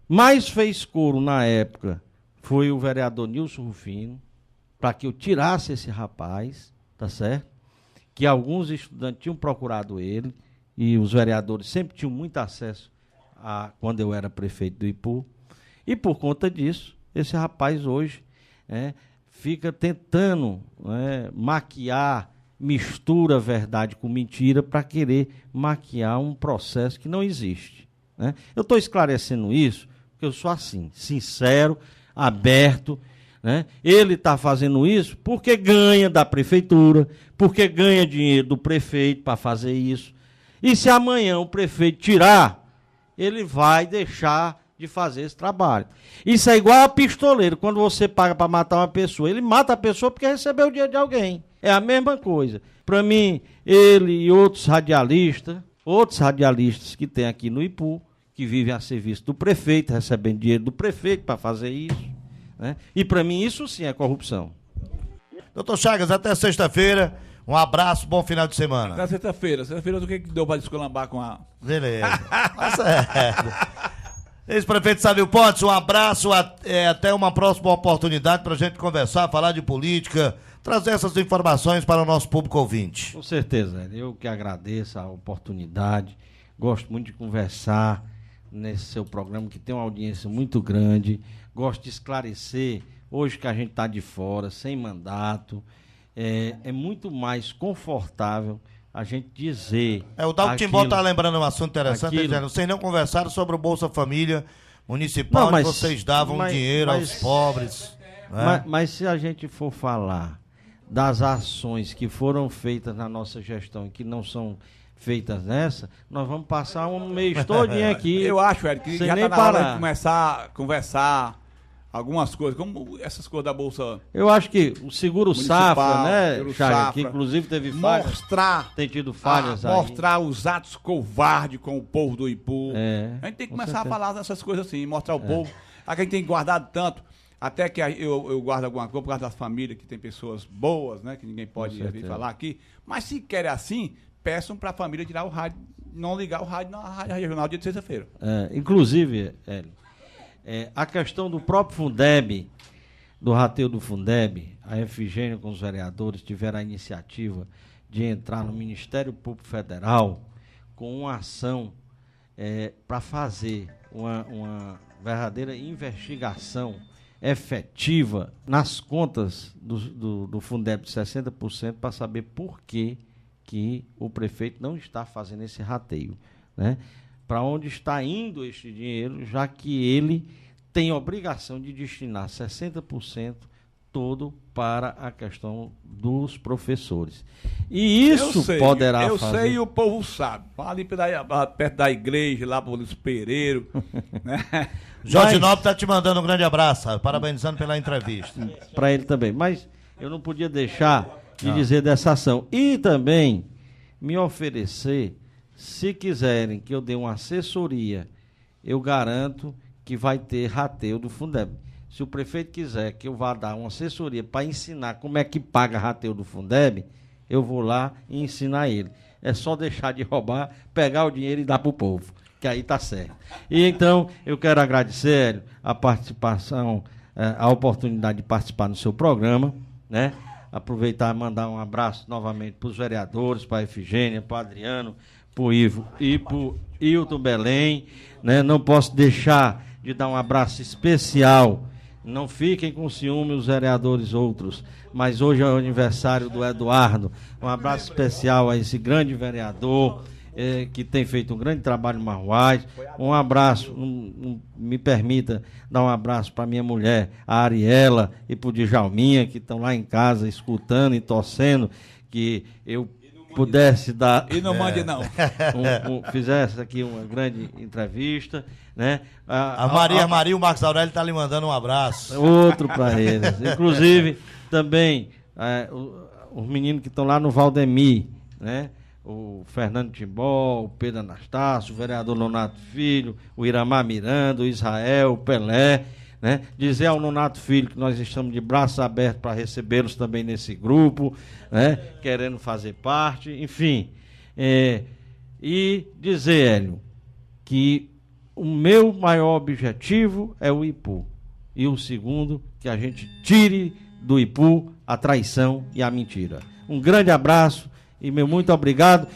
mais fez coro na época foi o vereador Nilson Rufino, para que eu tirasse esse rapaz, tá certo? Que alguns estudantes tinham procurado ele, e os vereadores sempre tinham muito acesso quando eu era prefeito do Ipu. E por conta disso, esse rapaz hoje fica tentando maquiar, mistura verdade com mentira para querer maquiar um processo que não existe. Né? Eu estou esclarecendo isso porque eu sou assim, sincero, aberto. Né? Ele está fazendo isso porque ganha da prefeitura, porque ganha dinheiro do prefeito para fazer isso. E se amanhã o prefeito tirar, ele vai deixar de fazer esse trabalho. Isso é igual a pistoleiro. Quando você paga para matar uma pessoa, ele mata a pessoa porque recebeu o dinheiro de alguém. É a mesma coisa. Para mim, ele e outros radialistas que tem aqui no Ipu, que vivem a serviço do prefeito, recebendo dinheiro do prefeito para fazer isso. Né? E para mim isso sim é corrupção. Doutor Chagas, até sexta-feira. Um abraço, bom final de semana. Até sexta-feira. Sexta-feira o que deu para descolambar com a... Beleza. Tá certo. Ex-prefeito Sávio Pontes, um abraço, até uma próxima oportunidade para a gente conversar, falar de política, trazer essas informações para o nosso público ouvinte. Com certeza, eu que agradeço a oportunidade, gosto muito de conversar nesse seu programa, que tem uma audiência muito grande, gosto de esclarecer, hoje que a gente está de fora, sem mandato, é muito mais confortável a gente dizer... O Dalton Timbó está lembrando um assunto interessante, dizendo, vocês não conversaram sobre o Bolsa Família Municipal, onde vocês davam dinheiro aos pobres. Mas se a gente for falar das ações que foram feitas na nossa gestão e que não são feitas nessa, nós vamos passar um mês todinho aqui. Eu acho, Eric, que já está na hora de começar a conversar algumas coisas, como essas coisas da Bolsa. Eu acho que o seguro safra, né, Chagas, que inclusive teve falhas. Tem tido falhas aí. Mostrar os atos covardes com o povo do Ipu. A gente tem que começar a falar dessas coisas assim, mostrar ao povo. A gente tem guardado tanto, até que eu guardo alguma coisa por causa das famílias, que tem pessoas boas, né, que ninguém pode vir falar aqui. Mas se querem assim, peçam para a família tirar o rádio, não ligar o rádio na rádio regional dia de sexta-feira. Inclusive, Hélio, a questão do próprio Fundeb, do rateio do Fundeb, a Efigênia com os vereadores tiveram a iniciativa de entrar no Ministério Público Federal com uma ação para fazer uma verdadeira investigação efetiva nas contas do Fundeb de 60% para saber por que o prefeito não está fazendo esse rateio, né? Para onde está indo este dinheiro, já que ele tem obrigação de destinar 60% todo para a questão dos professores. E isso poderá fazer... Eu sei e o povo sabe. Ali perto da igreja, lá para os Pereiros. Né? Jorge Nobre está te mandando um grande abraço, parabenizando pela entrevista. Para ele também. Mas eu não podia deixar de dizer dessa ação. E também me oferecer... Se quiserem que eu dê uma assessoria, eu garanto que vai ter rateio do Fundeb. Se o prefeito quiser que eu vá dar uma assessoria para ensinar como é que paga rateio do Fundeb, eu vou lá e ensinar ele. É só deixar de roubar, pegar o dinheiro e dar para o povo, que aí está certo. E então, eu quero agradecer a participação, a oportunidade de participar no seu programa, né? Aproveitar e mandar um abraço novamente para os vereadores, para a Efigênia, para o Adriano, para o Ivo e para o Hilton Belém, né? Não posso deixar de dar um abraço especial. Não fiquem com ciúme os vereadores outros, mas hoje é o aniversário do Eduardo. Um abraço especial a esse grande vereador que tem feito um grande trabalho em Marruás. Um abraço, me permita dar um abraço para minha mulher, a Ariela, e para o Djalminha, que estão lá em casa escutando e torcendo que eu pudesse dar... E não mande não. Fizesse aqui uma grande entrevista, né? A Maria, o Marcos Aurélio está lhe mandando um abraço. Outro para eles. Inclusive, também, os meninos que estão lá no Valdemir, né? o Fernando Timbó, o Pedro Anastácio, o vereador Nonato Filho, o Iramar Miranda, o Israel, o Pelé, né? Dizer ao Nonato Filho que nós estamos de braços abertos para recebê-los também nesse grupo, né? Querendo fazer parte, enfim. E dizer, Hélio, que o meu maior objetivo é o Ipu. E o segundo, que a gente tire do Ipu a traição e a mentira. Um grande abraço e meu muito obrigado.